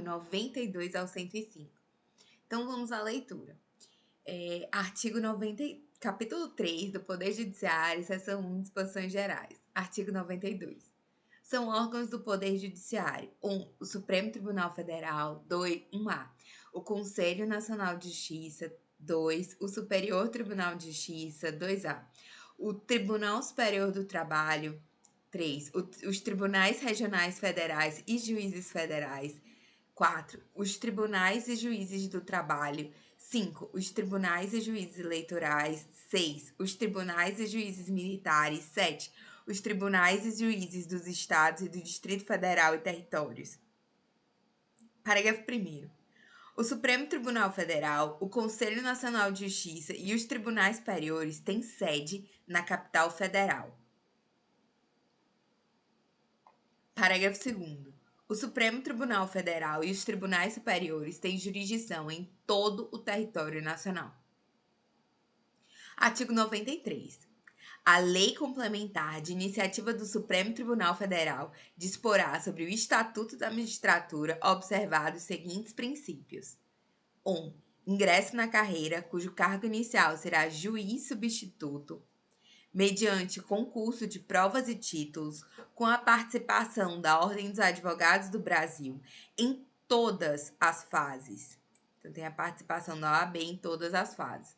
92 ao 105. Então, vamos à leitura. Capítulo 3 do Poder Judiciário, seção 1, disposições gerais. Artigo 92. São órgãos do Poder Judiciário: 1. O Supremo Tribunal Federal. 2. 1A. O Conselho Nacional de Justiça. 2. O Superior Tribunal de Justiça. 2A. O Tribunal Superior do Trabalho. 3. Os Tribunais Regionais Federais e Juízes Federais. 4. Os Tribunais e Juízes do Trabalho. 5. Os Tribunais e Juízes Eleitorais. 6. Os Tribunais e Juízes Militares. 7. Os Tribunais e Juízes dos Estados e do Distrito Federal e Territórios. Parágrafo 1º. O Supremo Tribunal Federal, o Conselho Nacional de Justiça e os Tribunais Superiores têm sede na capital federal. Parágrafo 2º. O Supremo Tribunal Federal e os Tribunais Superiores têm jurisdição em todo o território nacional. Artigo 93. A Lei Complementar de Iniciativa do Supremo Tribunal Federal disporá sobre o Estatuto da Magistratura observados os seguintes princípios. 1. Ingresso na carreira, cujo cargo inicial será juiz substituto, mediante concurso de provas e títulos, com a participação da Ordem dos Advogados do Brasil em todas as fases. Então, tem a participação da OAB em todas as fases.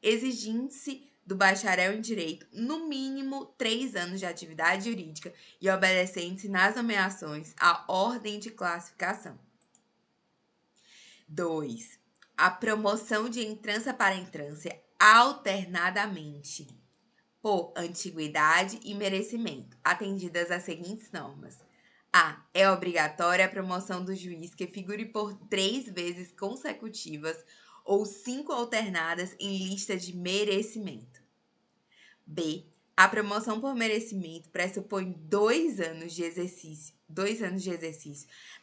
Exigindo-se do bacharel em Direito, no mínimo 3 anos de atividade jurídica e obedecendo-se nas nomeações à ordem de classificação. 2. A promoção de entrância para entrância alternadamente, por antiguidade e merecimento, atendidas as seguintes normas. A. É obrigatória a promoção do juiz que figure por 3 vezes consecutivas ou 5 alternadas em lista de merecimento. B. A promoção por merecimento pressupõe 2 anos de exercício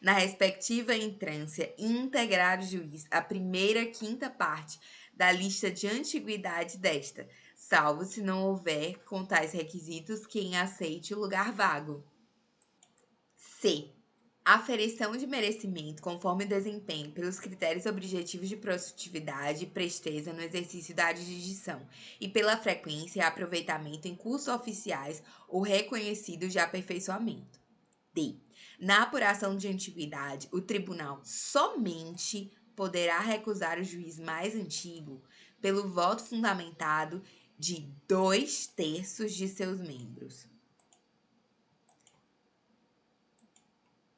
na respectiva entrância e integrar o juiz a primeira quinta parte da lista de antiguidade desta, salvo se não houver com tais requisitos quem aceite o lugar vago. C. Aferição de merecimento conforme desempenho pelos critérios objetivos de produtividade e presteza no exercício da jurisdição e pela frequência e aproveitamento em cursos oficiais ou reconhecidos de aperfeiçoamento. D. Na apuração de antiguidade, o tribunal somente poderá recusar o juiz mais antigo pelo voto fundamentado de 2/3 de seus membros,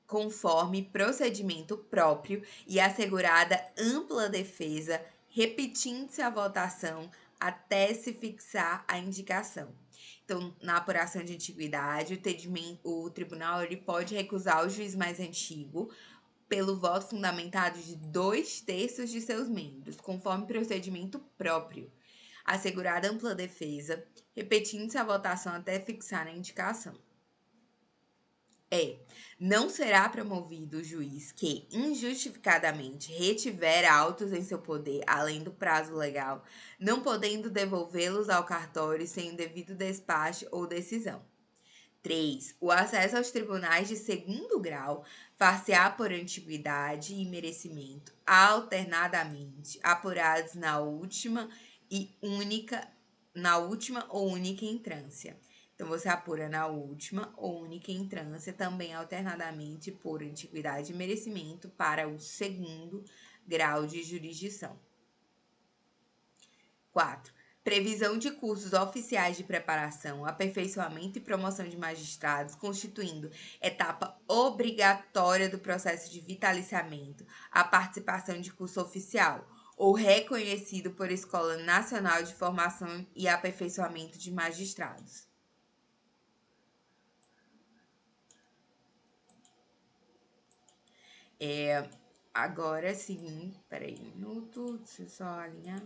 conforme procedimento próprio e assegurada ampla defesa, repetindo-se a votação até se fixar a indicação. Então, na apuração de antiguidade, o tribunal ele pode recusar o juiz mais antigo pelo voto fundamentado de 2/3 de seus membros, conforme procedimento próprio, assegurada ampla defesa, repetindo-se a votação até fixar a indicação. Não será promovido o juiz que injustificadamente retiver autos em seu poder além do prazo legal, não podendo devolvê-los ao cartório sem o devido despacho ou decisão. 3. O acesso aos tribunais de segundo grau far-se-á por antiguidade e merecimento, alternadamente, apurados na última ou única entrância. Então, você apura na última ou única entrância, também alternadamente por antiguidade e merecimento para o segundo grau de jurisdição. 4. Previsão de cursos oficiais de preparação, aperfeiçoamento e promoção de magistrados, constituindo etapa obrigatória do processo de vitaliciamento, a participação de curso oficial, ou reconhecido por Escola Nacional de Formação e Aperfeiçoamento de Magistrados. Agora sim, peraí um minuto, deixa eu só alinhar.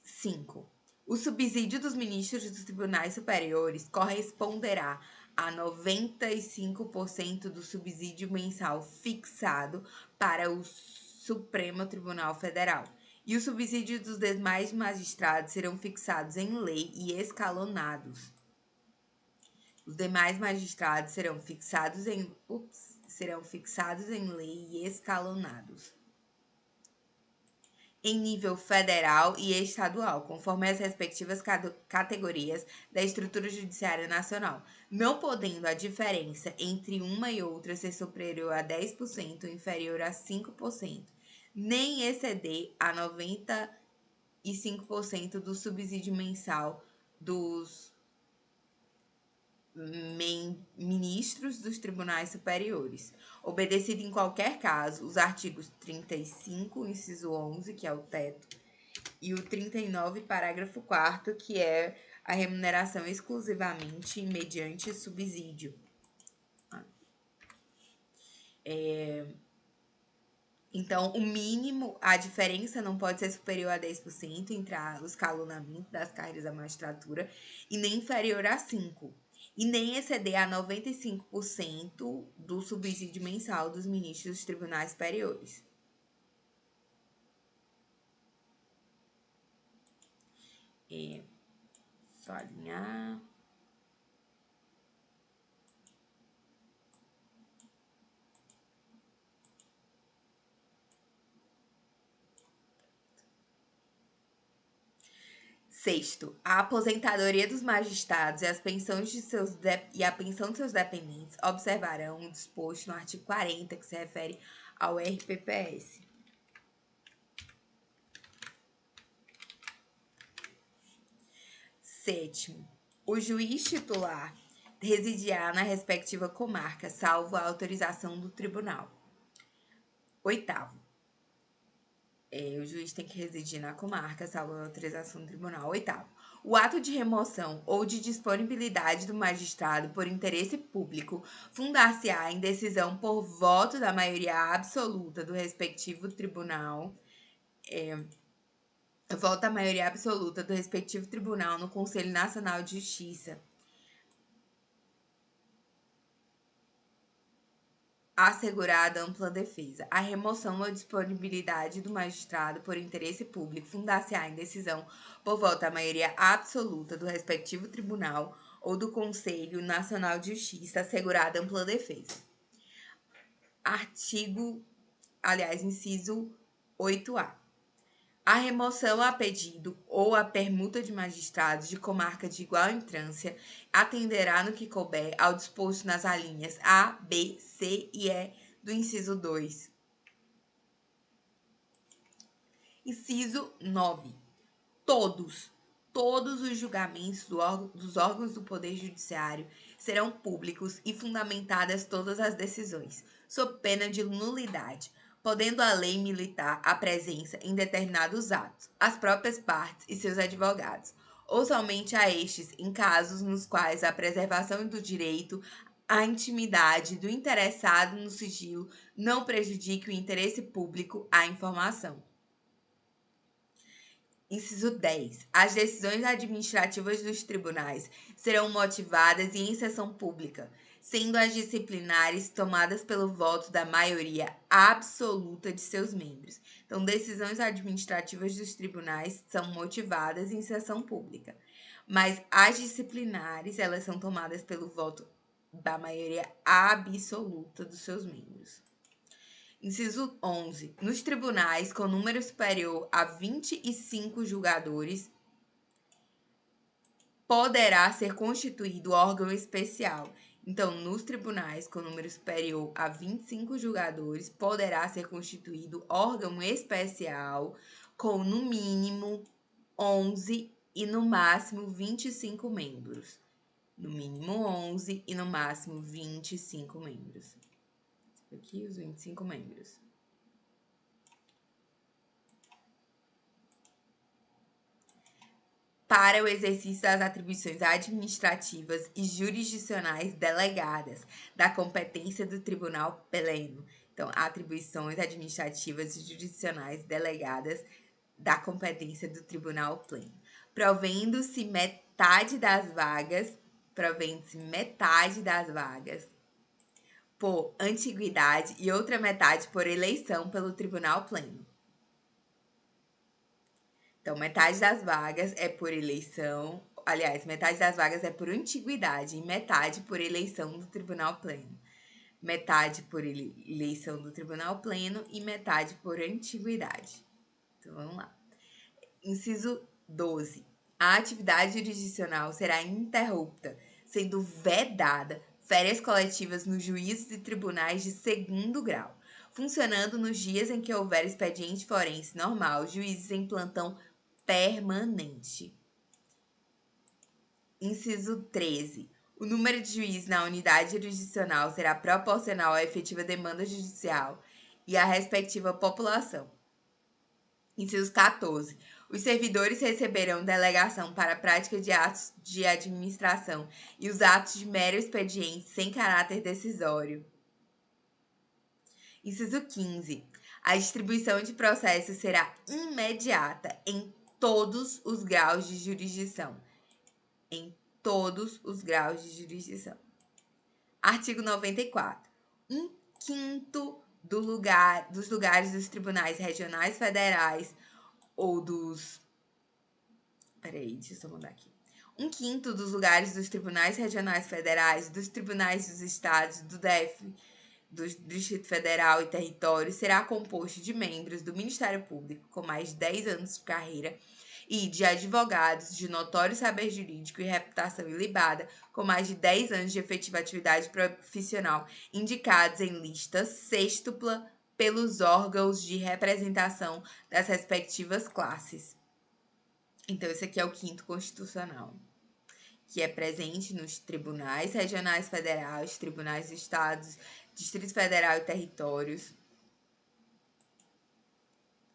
5. O subsídio dos ministros dos tribunais superiores corresponderá a 95% do subsídio mensal fixado para o Supremo Tribunal Federal, e os subsídios dos demais magistrados serão fixados em lei e escalonados. Os demais magistrados serão fixados serão fixados em lei e escalonados em nível federal e estadual, conforme as respectivas categorias da estrutura judiciária nacional, não podendo a diferença entre uma e outra ser superior a 10% ou inferior a 5%, nem exceder a 95% do subsídio mensal dos ministros dos tribunais superiores, obedecido em qualquer caso os artigos 35, inciso 11, que é o teto, e o 39, parágrafo 4º, que é a remuneração exclusivamente mediante subsídio. Então, o mínimo, a diferença não pode ser superior a 10% entre o escalonamento das carreiras da magistratura e nem inferior a 5%. E nem exceder a 95% do subsídio mensal dos ministros dos tribunais superiores. Só alinhar. Sexto, a aposentadoria dos magistrados e, a pensão de seus dependentes observarão o disposto no artigo 40, que se refere ao RPPS. Sétimo, o juiz titular residirá na respectiva comarca, salvo a autorização do tribunal. Oitavo, o juiz tem que residir na comarca, salvo a autorização do tribunal. Oitavo, o ato de remoção ou de disponibilidade do magistrado por interesse público fundar-se-á em decisão por voto da maioria absoluta do respectivo tribunal, voto da maioria absoluta do respectivo tribunal no Conselho Nacional de Justiça, assegurada ampla defesa. A remoção ou disponibilidade do magistrado por interesse público fundar-se-á em decisão por voto da maioria absoluta do respectivo tribunal ou do Conselho Nacional de Justiça, assegurada ampla defesa. Inciso 8A. A remoção a pedido ou a permuta de magistrados de comarca de igual entrância atenderá no que couber ao disposto nas alíneas A, B, C e E do inciso 2. Inciso 9. Todos os julgamentos dos órgãos do Poder Judiciário serão públicos e fundamentadas todas as decisões, sob pena de nulidade, podendo a lei militar a presença em determinados atos, as próprias partes e seus advogados, ou somente a estes em casos nos quais a preservação do direito à intimidade do interessado no sigilo não prejudique o interesse público à informação. Inciso 10. As decisões administrativas dos tribunais serão motivadas e em sessão pública, sendo as disciplinares tomadas pelo voto da maioria absoluta de seus membros. Então, decisões administrativas dos tribunais são motivadas em sessão pública, mas as disciplinares, elas são tomadas pelo voto da maioria absoluta dos seus membros. Inciso 11. Nos tribunais com número superior a 25 julgadores, poderá ser constituído órgão especial. Então, nos tribunais com número superior a 25 julgadores, poderá ser constituído órgão especial com, no mínimo, 11 e, no máximo, 25 membros. No mínimo 11 e, no máximo, 25 membros. Aqui os 25 membros. Para o exercício das atribuições administrativas e jurisdicionais delegadas da competência do Tribunal Pleno. Então, atribuições administrativas e jurisdicionais delegadas da competência do Tribunal Pleno. Provendo-se metade das vagas por antiguidade e outra metade por eleição pelo Tribunal Pleno. Então, metade das vagas é por eleição, metade das vagas é por antiguidade e metade por eleição do Tribunal Pleno. metade por eleição do Tribunal Pleno e metade por antiguidade. Então, vamos lá. Inciso 12. A atividade jurisdicional será ininterrupta, sendo vedada férias coletivas nos juízes e tribunais de segundo grau, funcionando nos dias em que houver expediente forense normal, juízes em plantão permanente. Inciso 13. O número de juízes na unidade jurisdicional será proporcional à efetiva demanda judicial e à respectiva população. Inciso 14. Os servidores receberão delegação para a prática de atos de administração e os atos de mero expediente sem caráter decisório. Inciso 15. A distribuição de processos será imediata em todos os graus de jurisdição. Em todos os graus de jurisdição. Artigo 94. 1/5 dos lugares dos tribunais regionais federais ou dos... deixa eu mudar aqui. 1/5 dos lugares dos tribunais regionais federais, dos tribunais dos estados, do DF, do Distrito Federal e território será composto de membros do Ministério Público com mais de 10 anos de carreira e de advogados de notório saber jurídico e reputação ilibada com mais de 10 anos de efetiva atividade profissional, indicados em lista sextupla pelos órgãos de representação das respectivas classes. Então, esse aqui é o 5º constitucional, que é presente nos tribunais regionais federais, tribunais dos estados, Distrito Federal e territórios.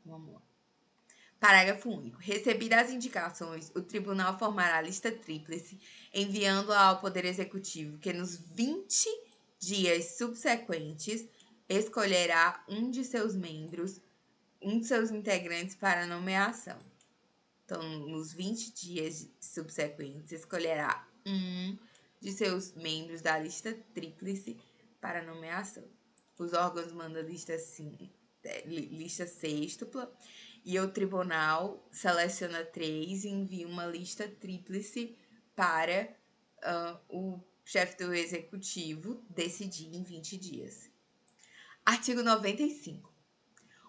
Vamos lá. Parágrafo único. Recebidas as indicações, o tribunal formará a lista tríplice, enviando-a ao Poder Executivo, que nos 20 dias subsequentes escolherá um de seus membros, um de seus integrantes para nomeação. Então, nos 20 dias subsequentes, escolherá um de seus membros da lista tríplice para nomeação. Os órgãos mandam lista sextupla e o tribunal seleciona 3 e envia uma lista tríplice para o chefe do executivo decidir em 20 dias. Artigo 95.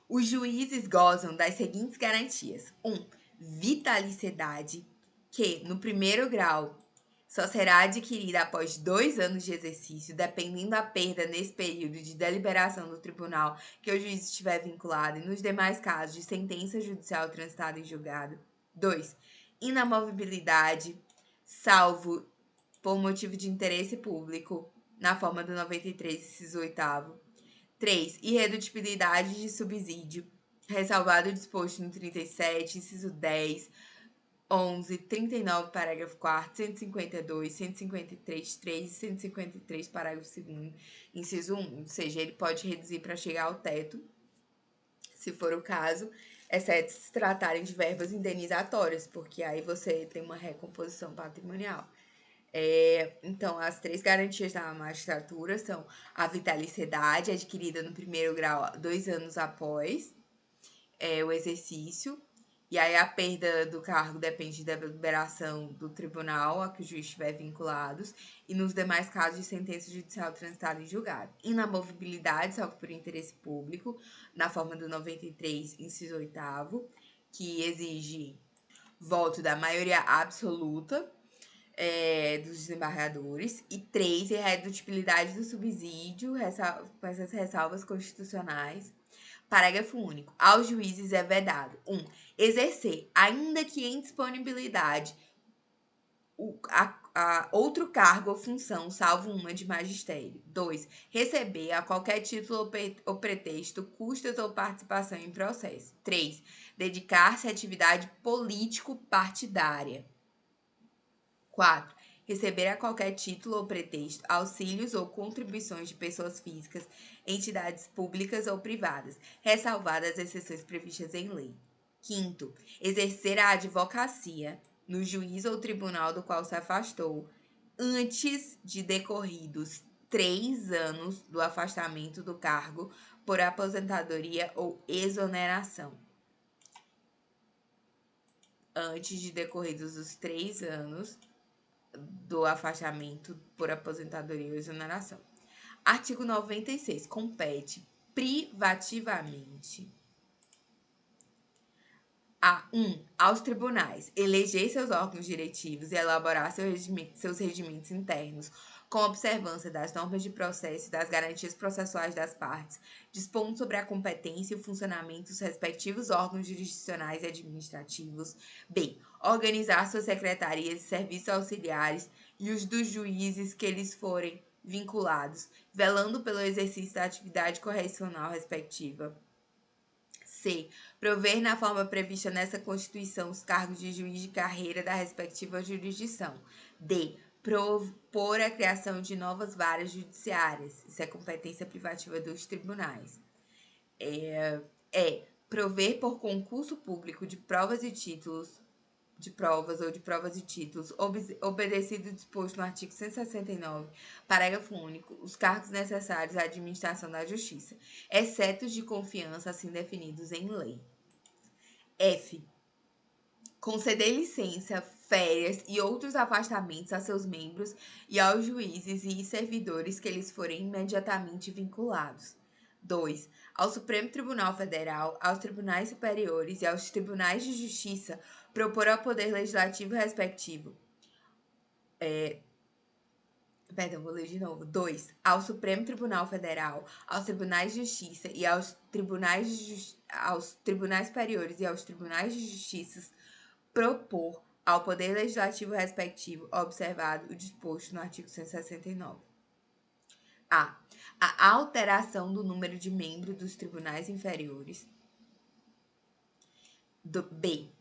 Os juízes gozam das seguintes garantias. 1. Vitaliciedade, que, no primeiro grau, só será adquirida após 2 anos de exercício, dependendo da perda nesse período de deliberação do tribunal que o juiz estiver vinculado e nos demais casos de sentença judicial transitada em julgado. 2. Inamovibilidade, salvo por motivo de interesse público, na forma do 93, inciso 8º. 3. Irredutibilidade de subsídio, ressalvado o disposto no 37, inciso 10, 11, 39, parágrafo 4º, 152, 153, 3 e 153, parágrafo 2º, inciso 1. Ou seja, ele pode reduzir para chegar ao teto, se for o caso, exceto se tratarem de verbas indenizatórias, porque aí você tem uma recomposição patrimonial. Então, as 3 garantias da magistratura são a vitaliciedade, adquirida no primeiro grau 2 anos após o exercício, e aí a perda do cargo depende da deliberação do tribunal a que o juiz estiver vinculado, e nos demais casos de sentença judicial transitada em julgado. Inamovibilidade, salvo por interesse público, na forma do 93, inciso 8º, que exige voto da maioria absoluta dos desembargadores, e 3, irredutibilidade do subsídio, com essas ressalvas constitucionais. Parágrafo único. Aos juízes é vedado: 1. Exercer, ainda que em disponibilidade, outro cargo ou função, salvo uma de magistério. 2. Receber, a qualquer título ou pretexto, custas ou participação em processo. 3. Dedicar-se à atividade político-partidária. 4. Receber a qualquer título ou pretexto auxílios ou contribuições de pessoas físicas, entidades públicas ou privadas, ressalvadas as exceções previstas em lei. 5. Exercer a advocacia no juiz ou tribunal do qual se afastou, antes de decorridos 3 anos do afastamento do cargo por aposentadoria ou exoneração. Antes de decorridos os 3 anos do afastamento por aposentadoria ou exoneração. Artigo 96. Compete privativamente aos tribunais eleger seus órgãos diretivos e elaborar seus regimentos internos com observância das normas de processo e das garantias processuais das partes, dispondo sobre a competência e o funcionamento dos respectivos órgãos jurisdicionais e administrativos. B. Organizar suas secretarias e serviços auxiliares e os dos juízes que lhes forem vinculados, velando pelo exercício da atividade correcional respectiva. C. Prover na forma prevista nessa Constituição os cargos de juiz de carreira da respectiva jurisdição. D. Propor a criação de novas varas judiciárias. Isso é competência privativa dos tribunais. Prover por concurso público de provas e títulos obedecido o disposto no artigo 169, parágrafo único, os cargos necessários à administração da justiça, exceto os de confiança assim definidos em lei. F. Conceder licença, férias e outros afastamentos a seus membros e aos juízes e servidores que lhes forem imediatamente vinculados. 2. Ao Supremo Tribunal Federal, aos tribunais superiores e aos tribunais de justiça propor ao Poder Legislativo respectivo. Vou ler de novo. 2. Ao Supremo Tribunal Federal, aos tribunais de justiça e aos tribunais superiores e aos tribunais de justiça propor ao Poder Legislativo respectivo, observado o disposto no artigo 169. A alteração do número de membros dos tribunais inferiores. B.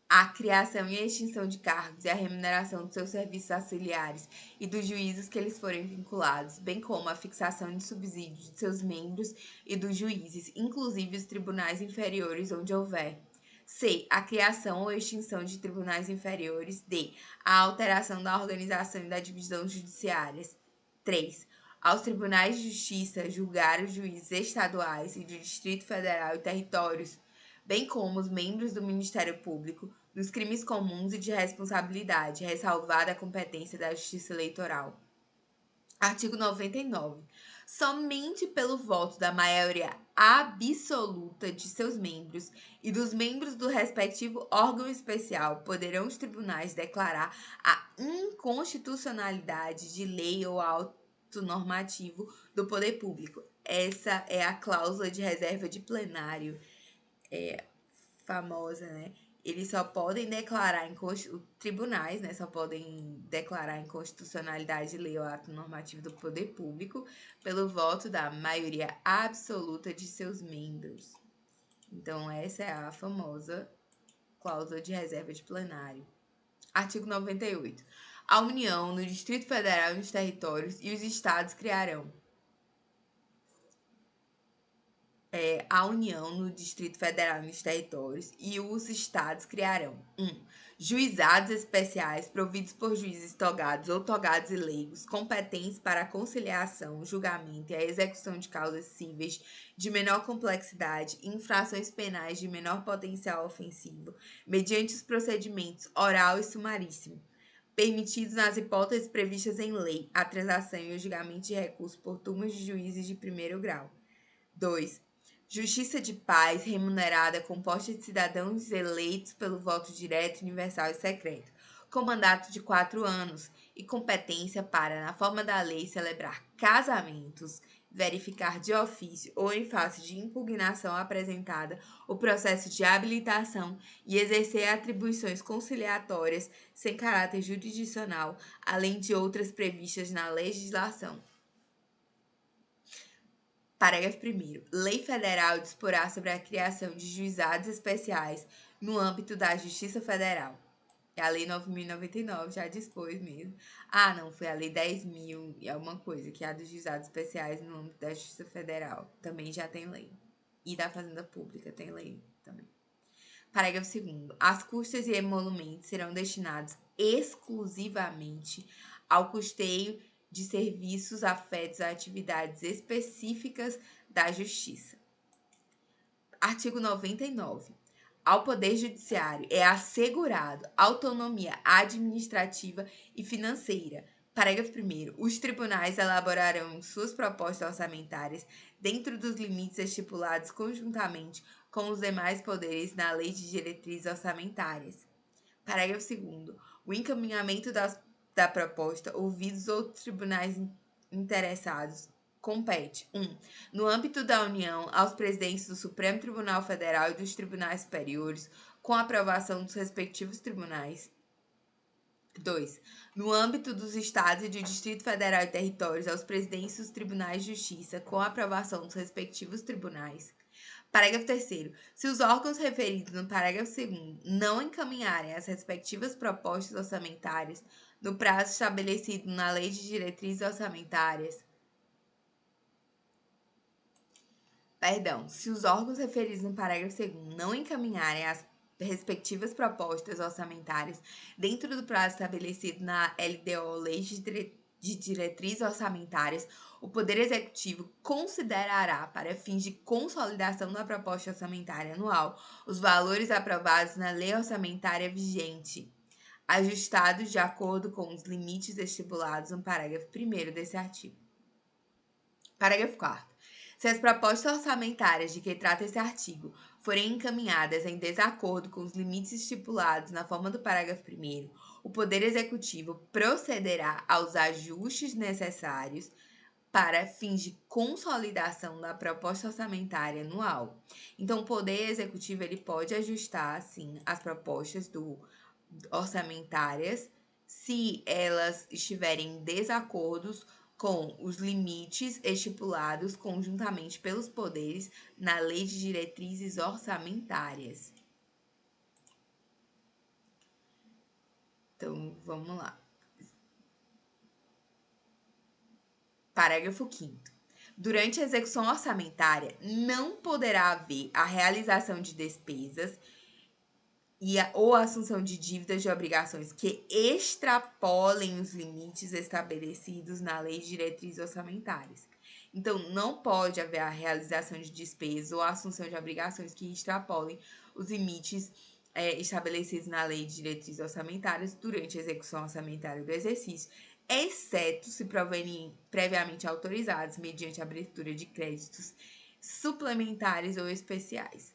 A criação e a extinção de cargos e a remuneração dos seus serviços auxiliares e dos juízes que eles forem vinculados, bem como a fixação de subsídios de seus membros e dos juízes, inclusive os tribunais inferiores onde houver. C. A criação ou extinção de tribunais inferiores. D. A alteração da organização e da divisão judiciárias. 3. Aos tribunais de justiça julgar os juízes estaduais e do Distrito Federal e territórios, bem como os membros do Ministério Público, nos crimes comuns e de responsabilidade, ressalvada a competência da Justiça Eleitoral. Artigo 99. Somente pelo voto da maioria absoluta de seus membros e dos membros do respectivo órgão especial poderão os tribunais declarar a inconstitucionalidade de lei ou ato normativo do poder público. Essa é a cláusula de reserva de plenário, famosa, né? Eles só podem declarar tribunais, né? Só podem declarar a inconstitucionalidade de lei ou ato normativo do poder público pelo voto da maioria absoluta de seus membros. Então, essa é a famosa cláusula de reserva de plenário. Artigo 98. A União, no Distrito Federal e nos territórios e os estados criarão. A União, no Distrito Federal e nos territórios e os estados criarão 1. Juizados especiais providos por juízes togados ou togados e leigos, competentes para a conciliação, julgamento e a execução de causas cíveis de menor complexidade e infrações penais de menor potencial ofensivo, mediante os procedimentos oral e sumaríssimo, permitidos nas hipóteses previstas em lei, a transação e o julgamento de recursos por turmas de juízes de primeiro grau. 2. Justiça de paz remunerada composta de cidadãos eleitos pelo voto direto, universal e secreto, com mandato de 4 anos e competência para, na forma da lei, celebrar casamentos, verificar de ofício ou em face de impugnação apresentada o processo de habilitação e exercer atribuições conciliatórias sem caráter jurisdicional, além de outras previstas na legislação. Parágrafo 1º. Lei federal disporá sobre a criação de juizados especiais no âmbito da Justiça Federal. A Lei 9.099 já dispôs mesmo. Não, foi a Lei 10.000 e alguma coisa, que é a dos juizados especiais no âmbito da Justiça Federal. Também já tem lei. E da Fazenda Pública tem lei também. Parágrafo 2º. As custas e emolumentos serão destinados exclusivamente ao custeio de serviços afetos a atividades específicas da Justiça. Artigo 99. Ao Poder Judiciário é assegurado autonomia administrativa e financeira Parágrafo 1º. Os tribunais elaborarão suas propostas orçamentárias dentro dos limites estipulados conjuntamente com os demais poderes na Lei de Diretrizes Orçamentárias. Parágrafo 2º. O encaminhamento da proposta, ouvidos outros tribunais interessados, compete 1. No âmbito da União, aos presidentes do Supremo Tribunal Federal e dos tribunais superiores, com aprovação dos respectivos tribunais. 2. No âmbito dos Estados e do Distrito Federal e Territórios, aos presidentes dos tribunais de justiça, com aprovação dos respectivos tribunais. Parágrafo 3º. Se os órgãos referidos no parágrafo 2º não encaminharem as respectivas propostas orçamentárias no prazo estabelecido na Lei de Diretrizes Orçamentárias, se os órgãos referidos no parágrafo 2º não encaminharem as respectivas propostas orçamentárias dentro do prazo estabelecido na LDO, Lei de Diretrizes Orçamentárias, o Poder Executivo considerará, para fins de consolidação da proposta orçamentária anual, os valores aprovados na lei orçamentária vigente, ajustados de acordo com os limites estipulados no parágrafo 1º desse artigo. Parágrafo 4º. Se as propostas orçamentárias de que trata esse artigo forem encaminhadas em desacordo com os limites estipulados na forma do parágrafo 1º, o Poder Executivo procederá aos ajustes necessários para fins de consolidação da proposta orçamentária anual. Então, o Poder Executivo ele pode ajustar, sim, as propostas orçamentárias se elas estiverem em desacordos com os limites estipulados conjuntamente pelos poderes na Lei de Diretrizes Orçamentárias. Então, vamos lá. Parágrafo 5º. Durante a execução orçamentária, não poderá haver a realização de despesas ou a assunção de dívidas de obrigações que extrapolem os limites estabelecidos na Lei de Diretrizes Orçamentárias. Então, não pode haver a realização de despesas ou a assunção de obrigações que extrapolem os limites estabelecidos na Lei de Diretrizes Orçamentárias durante a execução orçamentária do exercício, exceto se provenirem previamente autorizados mediante a abertura de créditos suplementares ou especiais.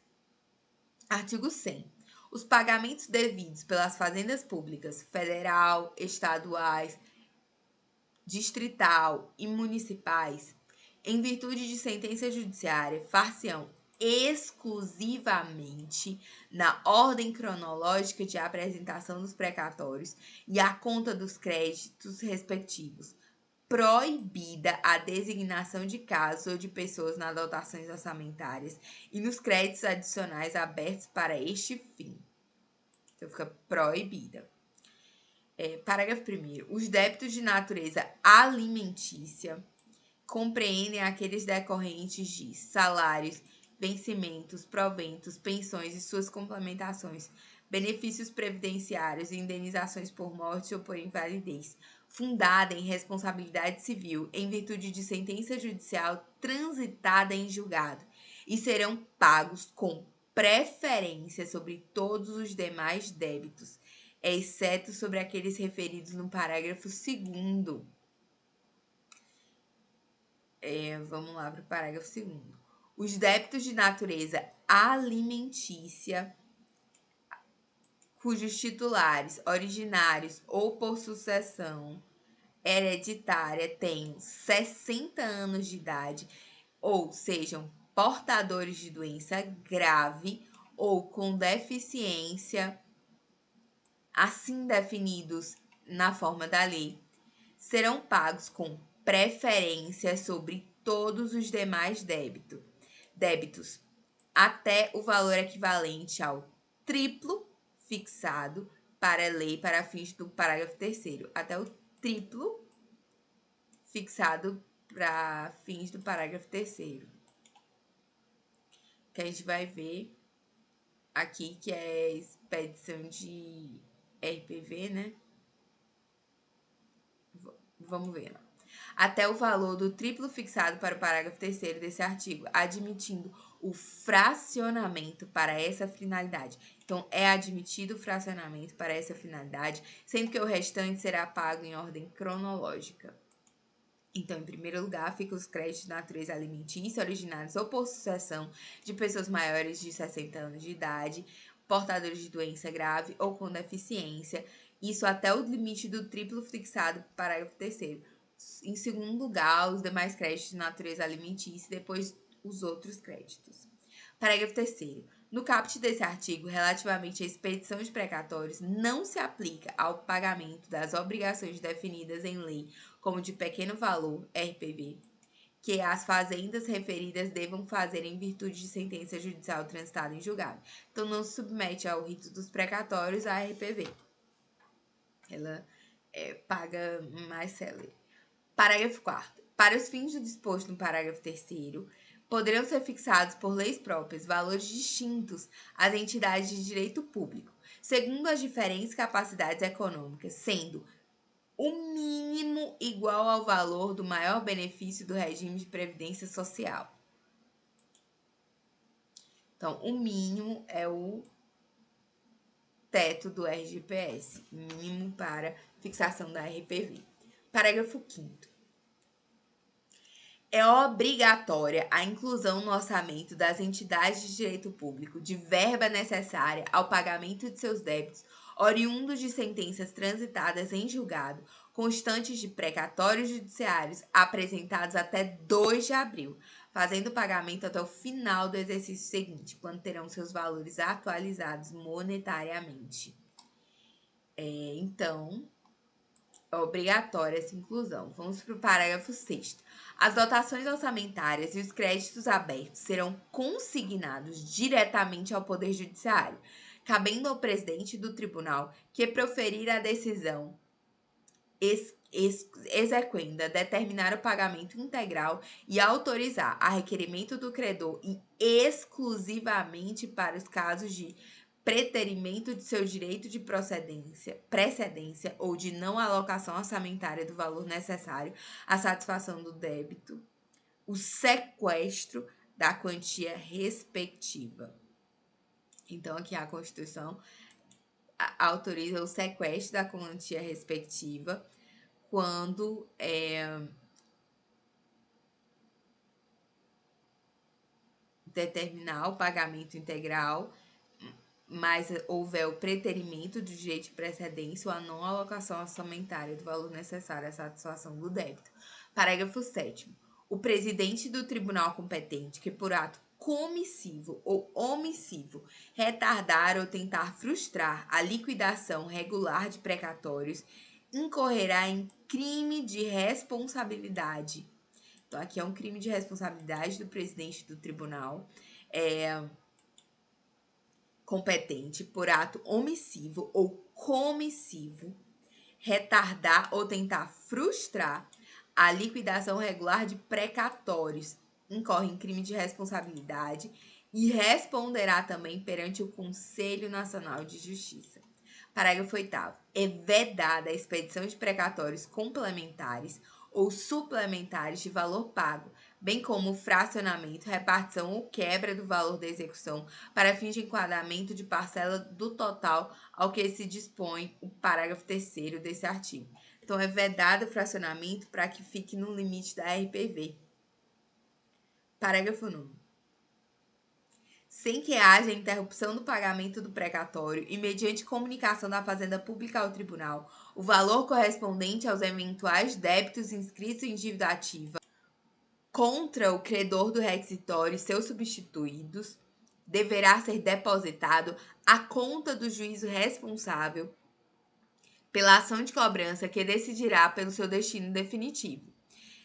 Artigo 100. Os pagamentos devidos pelas fazendas públicas federal, estaduais, distrital e municipais, em virtude de sentença judiciária, far-se-ão exclusivamente na ordem cronológica de apresentação dos precatórios e à conta dos créditos respectivos, proibida a designação de casos ou de pessoas nas dotações orçamentárias e nos créditos adicionais abertos para este fim. Então, fica proibida. Parágrafo 1º. Os débitos de natureza alimentícia compreendem aqueles decorrentes de salários, vencimentos, proventos, pensões e suas complementações, benefícios previdenciários e indenizações por morte ou por invalidez, fundada em responsabilidade civil em virtude de sentença judicial transitada em julgado, e serão pagos com preferência sobre todos os demais débitos, exceto sobre aqueles referidos no parágrafo 2º. Vamos lá para o parágrafo 2º. Os débitos de natureza alimentícia, cujos titulares, originários ou por sucessão hereditária tenham 60 anos de idade ou sejam portadores de doença grave ou com deficiência, assim definidos na forma da lei, serão pagos com preferência sobre todos os demais débitos, até o valor equivalente ao triplo fixado para a lei para fins do parágrafo 3º, até o triplo fixado para fins do parágrafo 3º. Que a gente vai ver aqui que é expedição de RPV, né? Vamos ver lá. até o valor do triplo fixado para o parágrafo 3º desse artigo, admitindo o fracionamento para essa finalidade. Então, é admitido o fracionamento para essa finalidade, sendo que o restante será pago em ordem cronológica. Então, em primeiro lugar, ficam os créditos de natureza alimentícia originados ou por sucessão de pessoas maiores de 60 anos de idade, portadores de doença grave ou com deficiência, isso até o limite do triplo fixado para o parágrafo 3º. Em segundo lugar, os demais créditos de natureza alimentícia e depois os outros créditos. Parágrafo 3º. No caput desse artigo, relativamente à expedição de precatórios, não se aplica ao pagamento das obrigações definidas em lei como de pequeno valor, RPV, que as fazendas referidas devam fazer em virtude de sentença judicial transitada em julgado. Então, não se submete ao rito dos precatórios a RPV. Ela paga mais célere. Parágrafo 4º. Para os fins do disposto no parágrafo 3º, poderão ser fixados por leis próprias valores distintos às entidades de direito público, segundo as diferentes capacidades econômicas, sendo o mínimo igual ao valor do maior benefício do regime de previdência social. Então, o mínimo é o teto do RGPS, mínimo para fixação da RPV. Parágrafo 5º. É obrigatória a inclusão no orçamento das entidades de direito público de verba necessária ao pagamento de seus débitos oriundos de sentenças transitadas em julgado, constantes de precatórios judiciários apresentados até 2 de abril, fazendo o pagamento até o final do exercício seguinte, quando terão seus valores atualizados monetariamente. Então, é obrigatória essa inclusão. Vamos para o parágrafo 6º. As dotações orçamentárias e os créditos abertos serão consignados diretamente ao Poder Judiciário, cabendo ao presidente do tribunal que proferir a decisão exequenda determinar o pagamento integral e autorizar, a requerimento do credor e exclusivamente para os casos de preterimento de seu direito de precedência ou de não alocação orçamentária do valor necessário à satisfação do débito, o sequestro da quantia respectiva. Então, aqui a Constituição autoriza o sequestro da quantia respectiva quando determinar o pagamento integral, mas houver o preterimento do direito de precedência ou a não alocação orçamentária do valor necessário à satisfação do débito. Parágrafo 7º. O presidente do tribunal competente que por ato comissivo ou omissivo retardar ou tentar frustrar a liquidação regular de precatórios incorrerá em crime de responsabilidade. Então, aqui é um crime de responsabilidade do presidente do tribunal competente por ato omissivo ou comissivo, retardar ou tentar frustrar a liquidação regular de precatórios, incorre em crime de responsabilidade e responderá também perante o Conselho Nacional de Justiça. Parágrafo 8º. É vedada a expedição de precatórios complementares ou suplementares de valor pago, bem como o fracionamento, repartição ou quebra do valor da execução para fins de enquadramento de parcela do total ao que se dispõe o parágrafo 3º desse artigo. Então, é vedado o fracionamento para que fique no limite da RPV. Parágrafo 9º. Sem que haja interrupção do pagamento do precatório e mediante comunicação da Fazenda Pública ao Tribunal, o valor correspondente aos eventuais débitos inscritos em dívida ativa contra o credor do requisitório e seus substituídos deverá ser depositado à conta do juízo responsável pela ação de cobrança que decidirá pelo seu destino definitivo.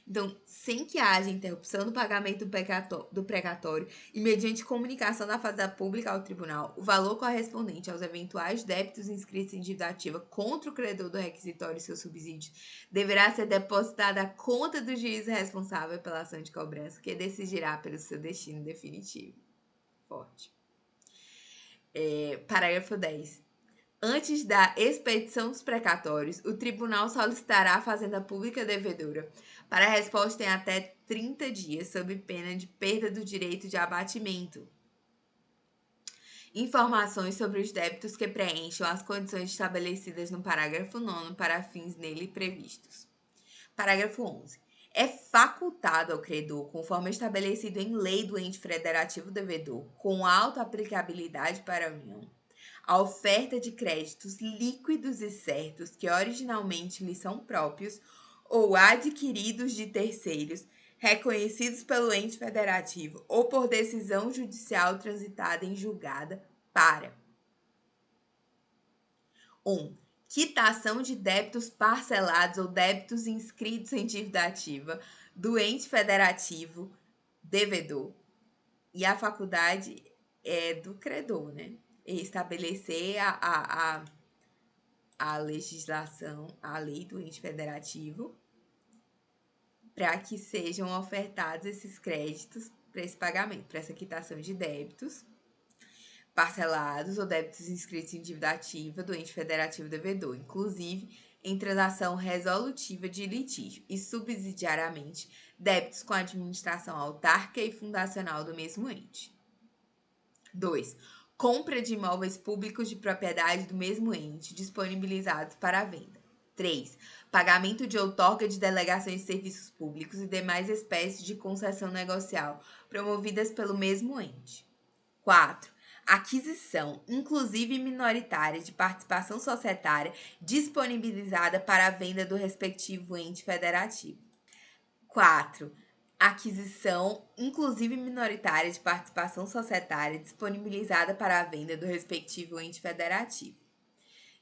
Então, sem que haja interrupção do pagamento do precatório e mediante comunicação da Fazenda Pública ao Tribunal, o valor correspondente aos eventuais débitos inscritos em dívida ativa contra o credor do requisitório e seus subsídios deverá ser depositado à conta do juiz responsável pela ação de cobrança, que decidirá pelo seu destino definitivo. Forte. Parágrafo 10. Antes da expedição dos precatórios, o tribunal solicitará à Fazenda Pública devedora para a resposta em até 30 dias, sob pena de perda do direito de abatimento. Informações sobre os débitos que preencham as condições estabelecidas no parágrafo 9º para fins nele previstos. Parágrafo 11. É facultado ao credor, conforme estabelecido em lei do ente federativo devedor, com auto-aplicabilidade para a União, a oferta de créditos líquidos e certos que originalmente lhe são próprios ou adquiridos de terceiros, reconhecidos pelo ente federativo ou por decisão judicial transitada em julgada para 1. Quitação de débitos parcelados ou débitos inscritos em dívida ativa do ente federativo devedor. E a faculdade é do credor, né? Estabelecer a legislação, a lei do ente federativo, para que sejam ofertados esses créditos para esse pagamento, para essa quitação de débitos parcelados ou débitos inscritos em dívida ativa do ente federativo devedor, inclusive em transação resolutiva de litígio e subsidiariamente débitos com a administração autárquica e fundacional do mesmo ente. 2. Compra de imóveis públicos de propriedade do mesmo ente disponibilizados para a venda. 3. Pagamento de outorga de delegações de serviços públicos e demais espécies de concessão negocial promovidas pelo mesmo ente. 4. Aquisição, inclusive minoritária, de participação societária disponibilizada para a venda do respectivo ente federativo. 4. Aquisição, inclusive minoritária, de participação societária disponibilizada para a venda do respectivo ente federativo.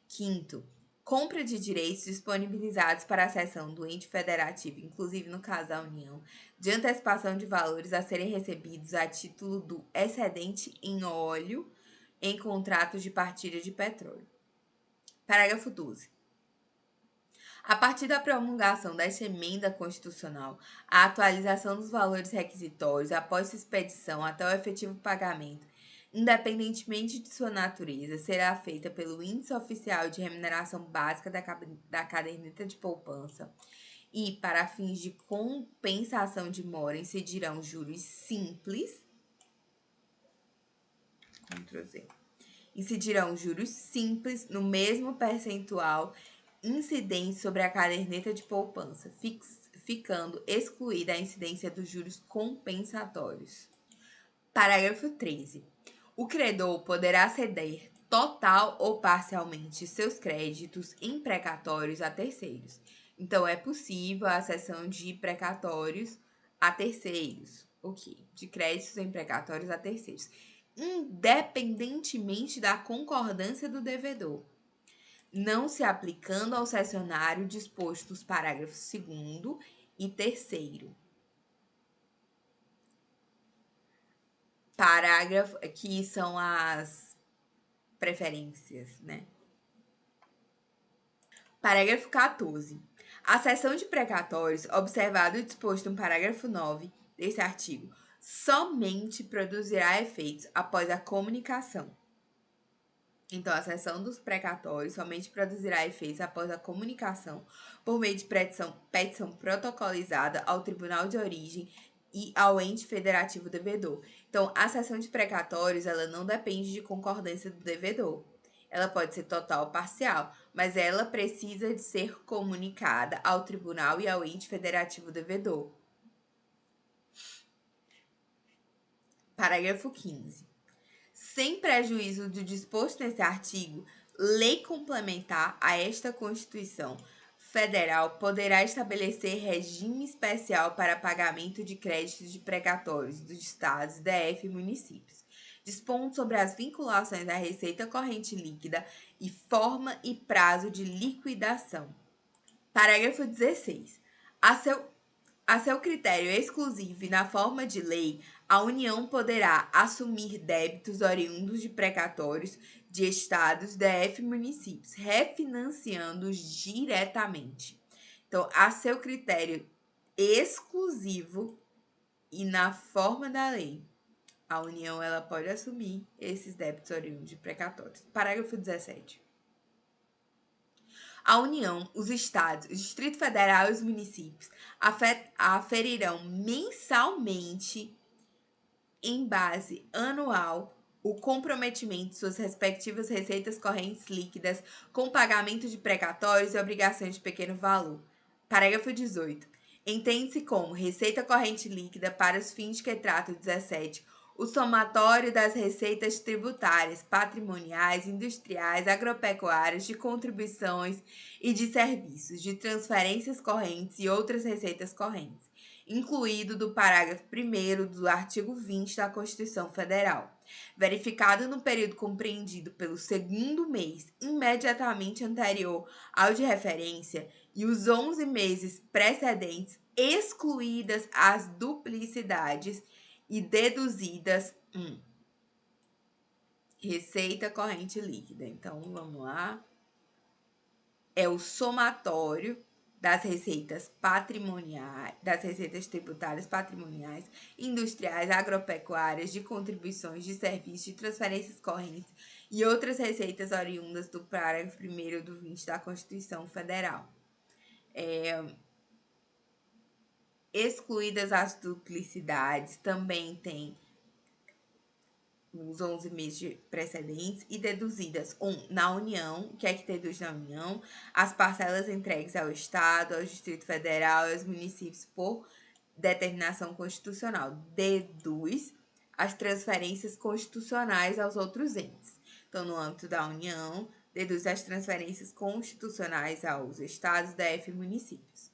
5. Compra de direitos disponibilizados para a cessão do ente federativo, inclusive no caso da União, de antecipação de valores a serem recebidos a título do excedente em óleo em contratos de partilha de petróleo. Parágrafo 12. A partir da promulgação desta emenda constitucional, a atualização dos valores requisitórios após sua expedição até o efetivo pagamento, independentemente de sua natureza, será feita pelo Índice Oficial de Remuneração Básica da Caderneta de Poupança e, para fins de compensação de mora, incidirão juros simples. Ctrl Z. Incidirão juros simples no mesmo percentual incidente sobre a caderneta de poupança, ficando excluída a incidência dos juros compensatórios. Parágrafo 13. O credor poderá ceder total ou parcialmente seus créditos em precatórios a terceiros. Então, é possível a cessão de precatórios a terceiros, de créditos em precatórios a terceiros, independentemente da concordância do devedor, não se aplicando ao cessionário disposto nos parágrafos 2º e 3º. Parágrafo, que são as preferências, né? Parágrafo 14. A cessão de precatórios, observado o disposto no parágrafo 9 desse artigo, somente produzirá efeitos após a comunicação. Então, a cessão dos precatórios somente produzirá efeitos após a comunicação por meio de petição protocolizada ao tribunal de origem e ao ente federativo devedor. Então, a cessão de precatórios, ela não depende de concordância do devedor. Ela pode ser total ou parcial, mas ela precisa de ser comunicada ao tribunal e ao ente federativo devedor. Parágrafo 15. Sem prejuízo do disposto nesse artigo, lei complementar a esta Constituição Federal poderá estabelecer regime especial para pagamento de créditos de precatórios dos estados, DF e municípios, dispondo sobre as vinculações da receita corrente líquida e forma e prazo de liquidação. Parágrafo 16. A seu critério exclusivo e na forma de lei, a União poderá assumir débitos oriundos de precatórios de estados, DF e municípios, refinanciando-os diretamente. Então, a seu critério exclusivo e na forma da lei, a União ela pode assumir esses débitos oriundos de precatórios. Parágrafo 17. A União, os estados, o Distrito Federal e os municípios aferirão mensalmente, em base anual, o comprometimento de suas respectivas receitas correntes líquidas com pagamento de precatórios e obrigações de pequeno valor. Parágrafo 18. Entende-se como receita corrente líquida, para os fins de que trata o 17, o somatório das receitas tributárias, patrimoniais, industriais, agropecuárias, de contribuições e de serviços, de transferências correntes e outras receitas correntes, incluído do parágrafo 1º do artigo 20 da Constituição Federal, verificado no período compreendido pelo segundo mês imediatamente anterior ao de referência e os 11 meses precedentes, excluídas as duplicidades e deduzidas receita corrente líquida. Então, vamos lá. É o somatório das receitas patrimoniais, das receitas tributárias patrimoniais, industriais, agropecuárias, de contribuições, de serviços, de transferências correntes e outras receitas oriundas do parágrafo 1º do 20 da Constituição Federal. Excluídas as duplicidades, também tem os 11 meses precedentes, e deduzidas na União, o que é que deduz na União? As parcelas entregues ao Estado, ao Distrito Federal e aos municípios por determinação constitucional. Deduz as transferências constitucionais aos outros entes. Então, no âmbito da União, deduz as transferências constitucionais aos Estados, DF e municípios.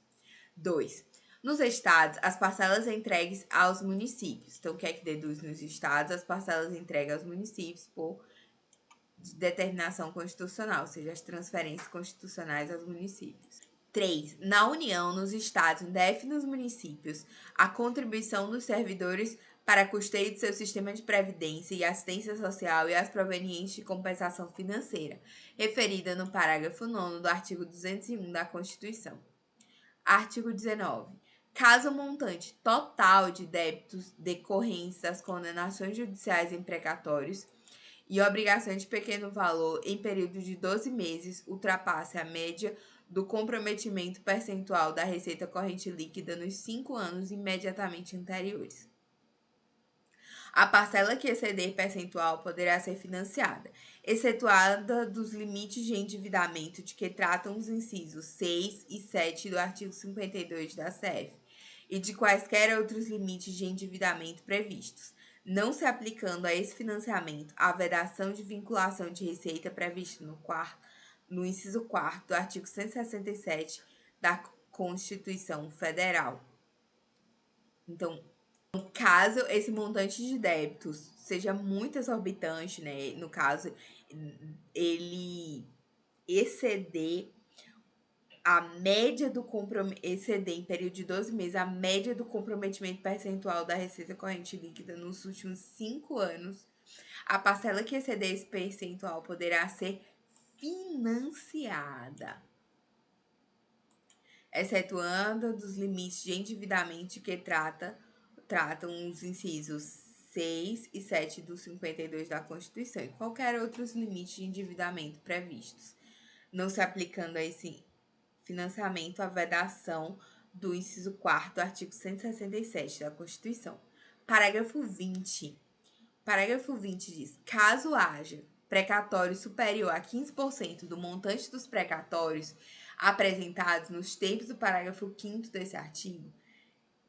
2. Nos estados, as parcelas entregues aos municípios. Então, o que é que deduz nos estados? As parcelas entregues aos municípios por determinação constitucional, ou seja, as transferências constitucionais aos municípios. 3. Na União, nos estados, no DF e nos municípios, a contribuição dos servidores para custeio do seu sistema de previdência e assistência social e as provenientes de compensação financeira, referida no parágrafo 9º do artigo 201 da Constituição. Artigo 19. Caso o montante total de débitos decorrentes das condenações judiciais em precatórios e obrigações de pequeno valor em período de 12 meses ultrapasse a média do comprometimento percentual da receita corrente líquida nos 5 anos imediatamente anteriores. A parcela que exceder percentual poderá ser financiada, excetuada dos limites de endividamento de que tratam os incisos 6 e 7 do artigo 52 da CF, e de quaisquer outros limites de endividamento previstos, não se aplicando a esse financiamento a vedação de vinculação de receita prevista no inciso 4º do artigo 167 da Constituição Federal. Então, caso esse montante de débitos seja muito exorbitante, né? No caso, ele exceder a média do exceder em período de 12 meses a média do comprometimento percentual da receita corrente líquida nos últimos 5 anos, a parcela que exceder esse percentual poderá ser financiada, excetuando dos limites de endividamento que tratam os incisos 6 e 7 do 52 da Constituição e qualquer outros limites de endividamento previstos, não se aplicando a esse financiamento a vedação do inciso 4º do artigo 167 da Constituição. Parágrafo 20. Parágrafo 20 diz: caso haja precatório superior a 15% do montante dos precatórios apresentados nos termos do parágrafo 5º desse artigo,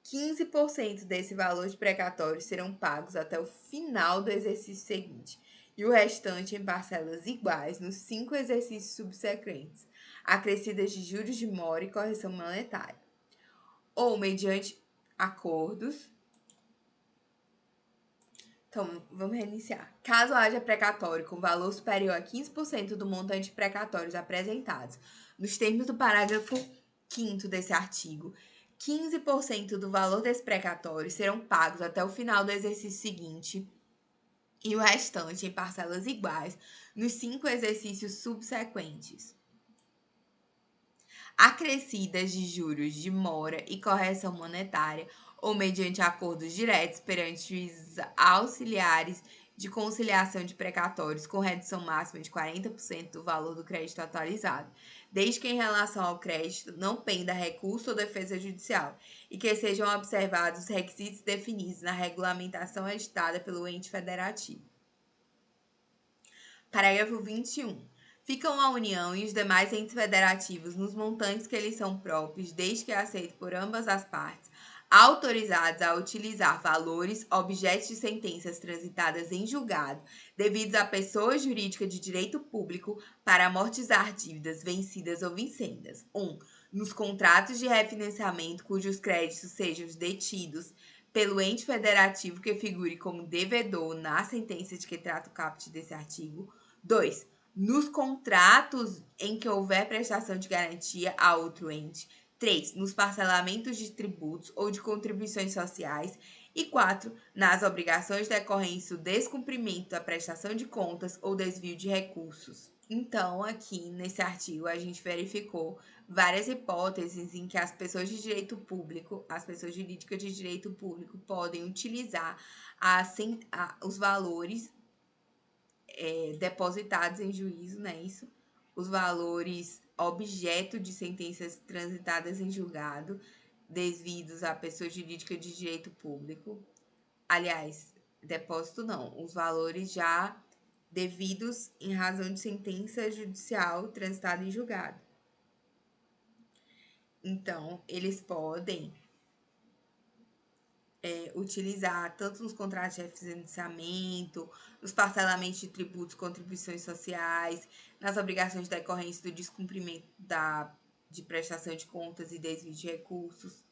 15% desse valor de precatórios serão pagos até o final do exercício seguinte e o restante em parcelas iguais nos 5 exercícios subsequentes, acrescidas de juros de mora e correção monetária, ou mediante acordos. Então, vamos reiniciar. Caso haja precatório com valor superior a 15% do montante de precatórios apresentados nos termos do parágrafo 5º desse artigo, 15% do valor desse precatório serão pagos até o final do exercício seguinte e o restante em parcelas iguais nos 5 exercícios subsequentes, acrescidas de juros de mora e correção monetária ou mediante acordos diretos perante juízes auxiliares de conciliação de precatórios com redução máxima de 40% do valor do crédito atualizado, desde que em relação ao crédito não penda recurso ou defesa judicial e que sejam observados os requisitos definidos na regulamentação editada pelo ente federativo. Parágrafo 21. Ficam a União e os demais entes federativos nos montantes que lhes são próprios, desde que aceito por ambas as partes, autorizados a utilizar valores, objetos de sentenças transitadas em julgado, devidos à pessoa jurídica de direito público, para amortizar dívidas vencidas ou vincendas. 1. Nos contratos de refinanciamento cujos créditos sejam detidos pelo ente federativo que figure como devedor na sentença de que trata o caput desse artigo. 2. Nos contratos em que houver prestação de garantia a outro ente. 3. Nos parcelamentos de tributos ou de contribuições sociais. E 4. Nas obrigações decorrentes do descumprimento da prestação de contas ou desvio de recursos. Então, aqui nesse artigo, a gente verificou várias hipóteses em que as pessoas de direito público, as pessoas jurídicas de direito público, podem utilizar os valores depositados em juízo, né? Isso, os valores objeto de sentenças transitadas em julgado, devidos à pessoa jurídica de direito público. Aliás, depósito não, os valores já devidos em razão de sentença judicial transitada em julgado. Então, eles podem utilizar tanto nos contratos de refinanciamento, nos parcelamentos de tributos, contribuições sociais, nas obrigações decorrentes do descumprimento de prestação de contas e desvio de recursos.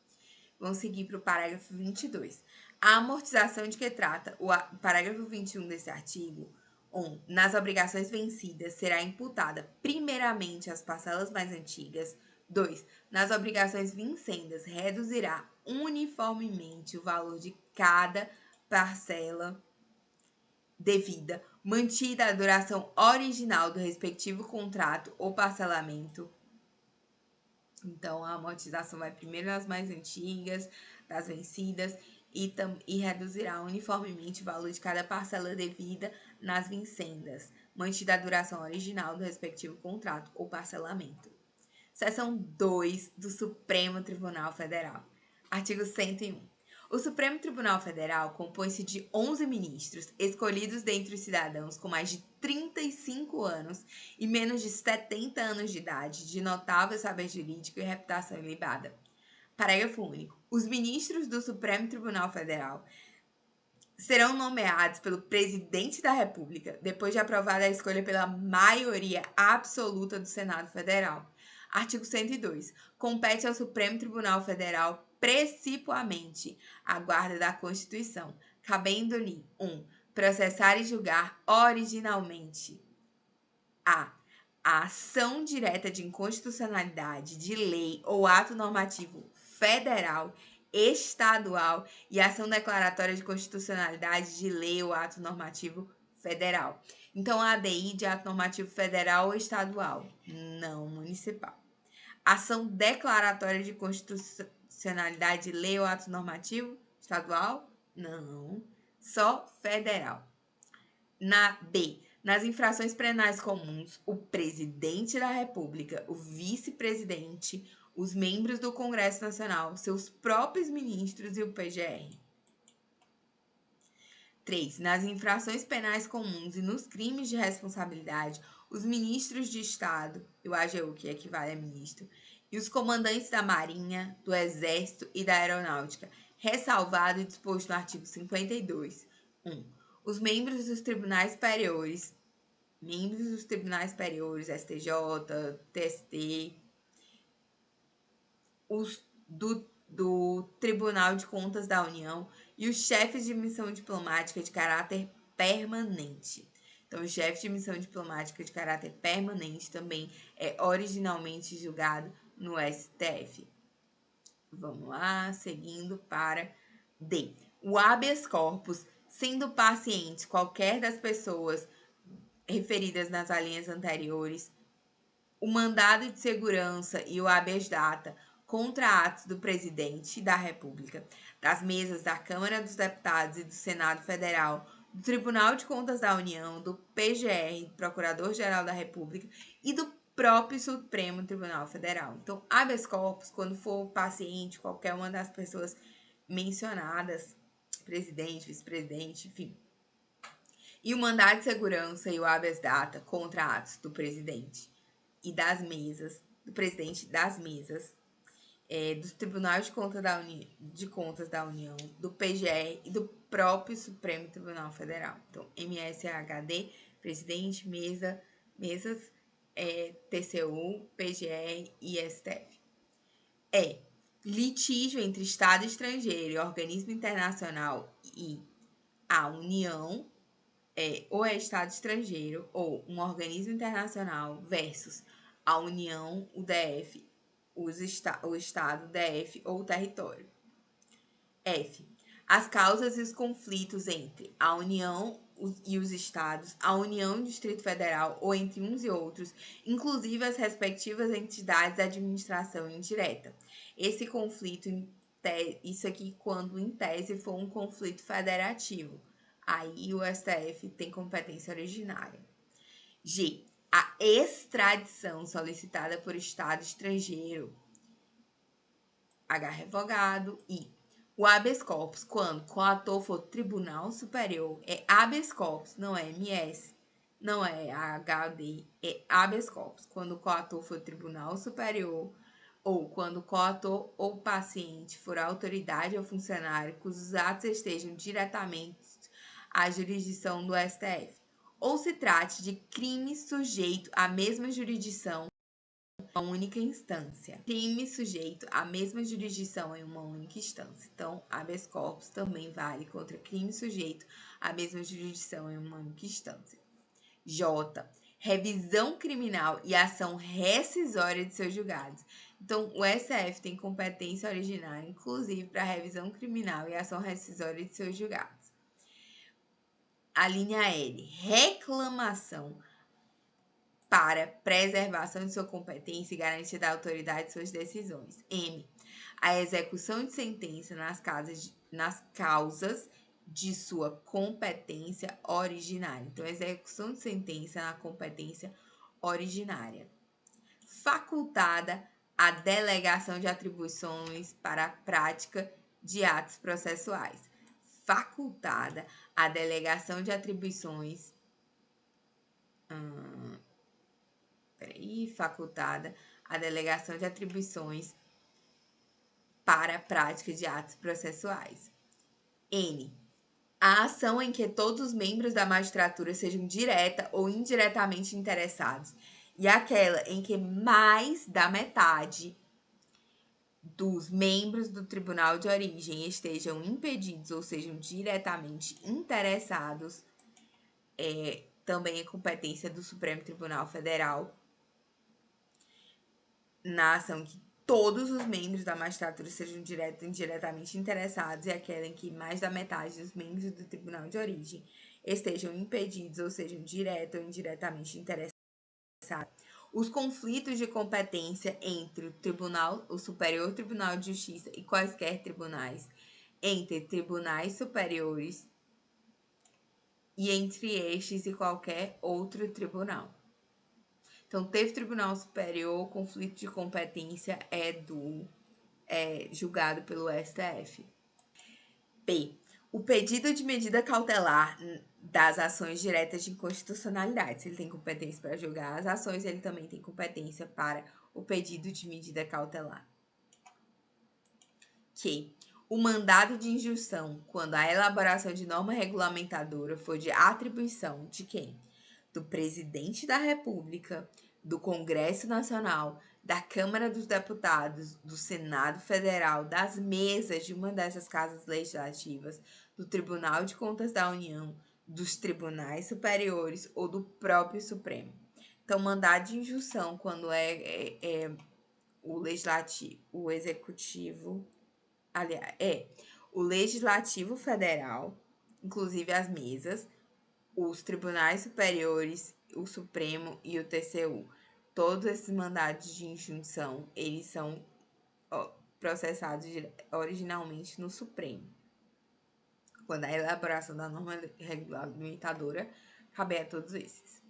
Vamos seguir para o parágrafo 22. A amortização de que trata o parágrafo 21 desse artigo. 1. Nas obrigações vencidas, será imputada primeiramente as parcelas mais antigas. 2. Nas obrigações vincendas, reduzirá uniformemente o valor de cada parcela devida, mantida a duração original do respectivo contrato ou parcelamento. Então, a amortização vai primeiro nas mais antigas, das vencidas, e reduzirá uniformemente o valor de cada parcela devida nas vincendas, mantida a duração original do respectivo contrato ou parcelamento. Seção 2 do Supremo Tribunal Federal. Artigo 101. O Supremo Tribunal Federal compõe-se de 11 ministros, escolhidos dentre os cidadãos com mais de 35 anos e menos de 70 anos de idade, de notável saber jurídico e reputação ilibada. Parágrafo único. Os ministros do Supremo Tribunal Federal serão nomeados pelo Presidente da República, depois de aprovada a escolha pela maioria absoluta do Senado Federal. Artigo 102. Compete ao Supremo Tribunal Federal precipuamente a guarda da Constituição, cabendo-lhe 1. Processar e julgar originalmente a ação direta de inconstitucionalidade de lei ou ato normativo federal, estadual e ação declaratória de constitucionalidade de lei ou ato normativo federal. Então, a ADI de ato normativo federal ou estadual, não municipal. Ação declaratória de constitucionalidade de lei ou ato normativo estadual, não, só federal. Na B, nas infrações penais comuns, o presidente da República, o vice-presidente, os membros do Congresso Nacional, seus próprios ministros e o PGR. 3. Nas infrações penais comuns e nos crimes de responsabilidade, os ministros de Estado, e o AGU, que equivale a ministro, e os comandantes da Marinha, do Exército e da Aeronáutica, ressalvado e disposto no artigo 52. 1. Os membros dos tribunais superiores, STJ, TST, os do Tribunal de Contas da União e os chefes de missão diplomática de caráter permanente. Então, o chefe de missão diplomática de caráter permanente também é originalmente julgado no STF. Vamos lá, seguindo para D. O habeas corpus, sendo paciente qualquer das pessoas referidas nas alíneas anteriores, o mandado de segurança e o habeas data contra atos do Presidente da República, das mesas da Câmara dos Deputados e do Senado Federal, do Tribunal de Contas da União, do PGR, Procurador-Geral da República, e do próprio Supremo Tribunal Federal. Então, habeas corpus, quando for paciente, qualquer uma das pessoas mencionadas, presidente, vice-presidente, enfim. E o mandado de segurança e o habeas data contra atos do presidente e das mesas, do presidente das mesas, do Tribunal de Contas da União, do PGR e do próprio Supremo Tribunal Federal. Então, MSHD, presidente, mesas, TCU, PGR e STF. Litígio entre Estado estrangeiro e organismo internacional e a União, ou Estado estrangeiro ou um organismo internacional versus a União, o DF, o Estado, DF ou o território. F. As causas e os conflitos entre a União e os Estados, a União e o Distrito Federal ou entre uns e outros, inclusive as respectivas entidades de administração indireta. Esse conflito, isso aqui quando em tese for um conflito federativo. Aí o STF tem competência originária. G. A extradição solicitada por Estado estrangeiro. H. Revogado. I. O habeas corpus, quando o ator for Tribunal Superior, é habeas corpus, não é MS, não é HD, é habeas corpus. Quando o coator for Tribunal Superior, ou quando o coator ou paciente for autoridade ou funcionário cujos atos estejam diretamente à jurisdição do STF, ou se trate de crime sujeito à mesma jurisdição em uma única instância. Crime sujeito à mesma jurisdição em uma única instância. Então, habeas corpus também vale contra crime sujeito à mesma jurisdição em uma única instância. J. Revisão criminal e ação rescisória de seus julgados. Então, o STF tem competência originária, inclusive, para revisão criminal e ação rescisória de seus julgados. A linha L. Reclamação para preservação de sua competência e garantia da autoridade de suas decisões. M. A execução de sentença nas causas de sua competência originária. Então, execução de sentença na competência originária. Facultada a delegação de atribuições para a prática de atos processuais. Facultada a delegação de atribuições. Facultada a delegação de atribuições para a prática de atos processuais. N. A ação em que todos os membros da magistratura sejam direta ou indiretamente interessados e aquela em que mais da metade dos membros do tribunal de origem estejam impedidos ou sejam diretamente interessados, também é competência do Supremo Tribunal Federal. Na ação que todos os membros da magistratura sejam direta ou indiretamente interessados e aquela em que mais da metade dos membros do tribunal de origem estejam impedidos ou sejam direta ou indiretamente interessados. Os conflitos de competência entre o Superior Tribunal de Justiça e quaisquer tribunais, entre tribunais superiores e entre estes e qualquer outro tribunal. Então, teve Tribunal Superior, conflito de competência é julgado pelo STF. P. O pedido de medida cautelar das ações diretas de inconstitucionalidade. Se ele tem competência para julgar as ações, ele também tem competência para o pedido de medida cautelar. Q. O mandado de injunção, quando a elaboração de norma regulamentadora for de atribuição de quem? Do Presidente da República, do Congresso Nacional, da Câmara dos Deputados, do Senado Federal, das mesas de uma dessas casas legislativas, do Tribunal de Contas da União, dos tribunais superiores ou do próprio Supremo. Então, mandado de injunção, quando o legislativo, o executivo, aliás, o legislativo federal, inclusive as mesas, os tribunais superiores, o Supremo e o TCU. Todos esses mandados de injunção, eles são processados originalmente no Supremo. quando a elaboração da norma regulamentadora cabe a todos esses.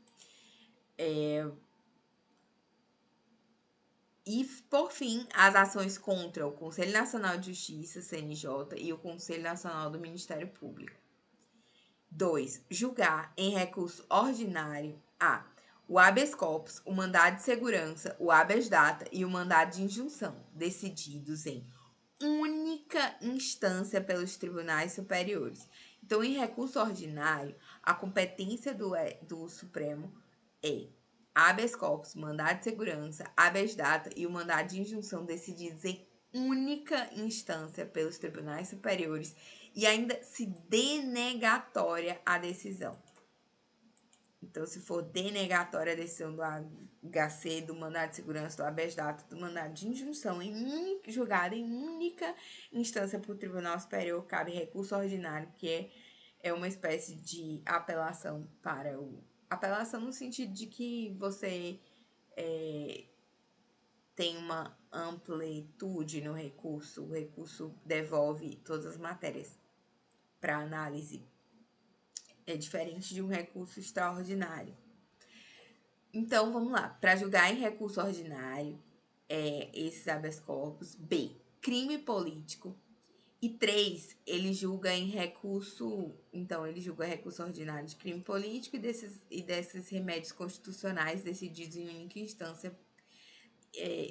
E, por fim, as ações contra o Conselho Nacional de Justiça, CNJ, e o Conselho Nacional do Ministério Público. 2. Julgar em recurso ordinário o habeas corpus, o mandado de segurança, o habeas data e o mandado de injunção, decididos em única instância pelos tribunais superiores. Então, em recurso ordinário, a competência do Supremo é habeas corpus, mandado de segurança, habeas data e o mandado de injunção decididos em única instância pelos tribunais superiores e ainda se denegatória a decisão. Então, se for denegatória a decisão do HC, do mandado de segurança, do habeas data, do mandado de injunção, julgada em única instância por tribunal superior, cabe recurso ordinário, que é uma espécie de apelação para o... Apelação no sentido de que você tem uma amplitude no recurso, o recurso devolve todas as matérias para análise. É diferente de um recurso extraordinário. Então, vamos lá. Para julgar em recurso ordinário, esses habeas corpus. B, crime político. E 3, ele julga em recurso... Então, ele julga recurso ordinário de crime político e desses remédios constitucionais decididos em única instância,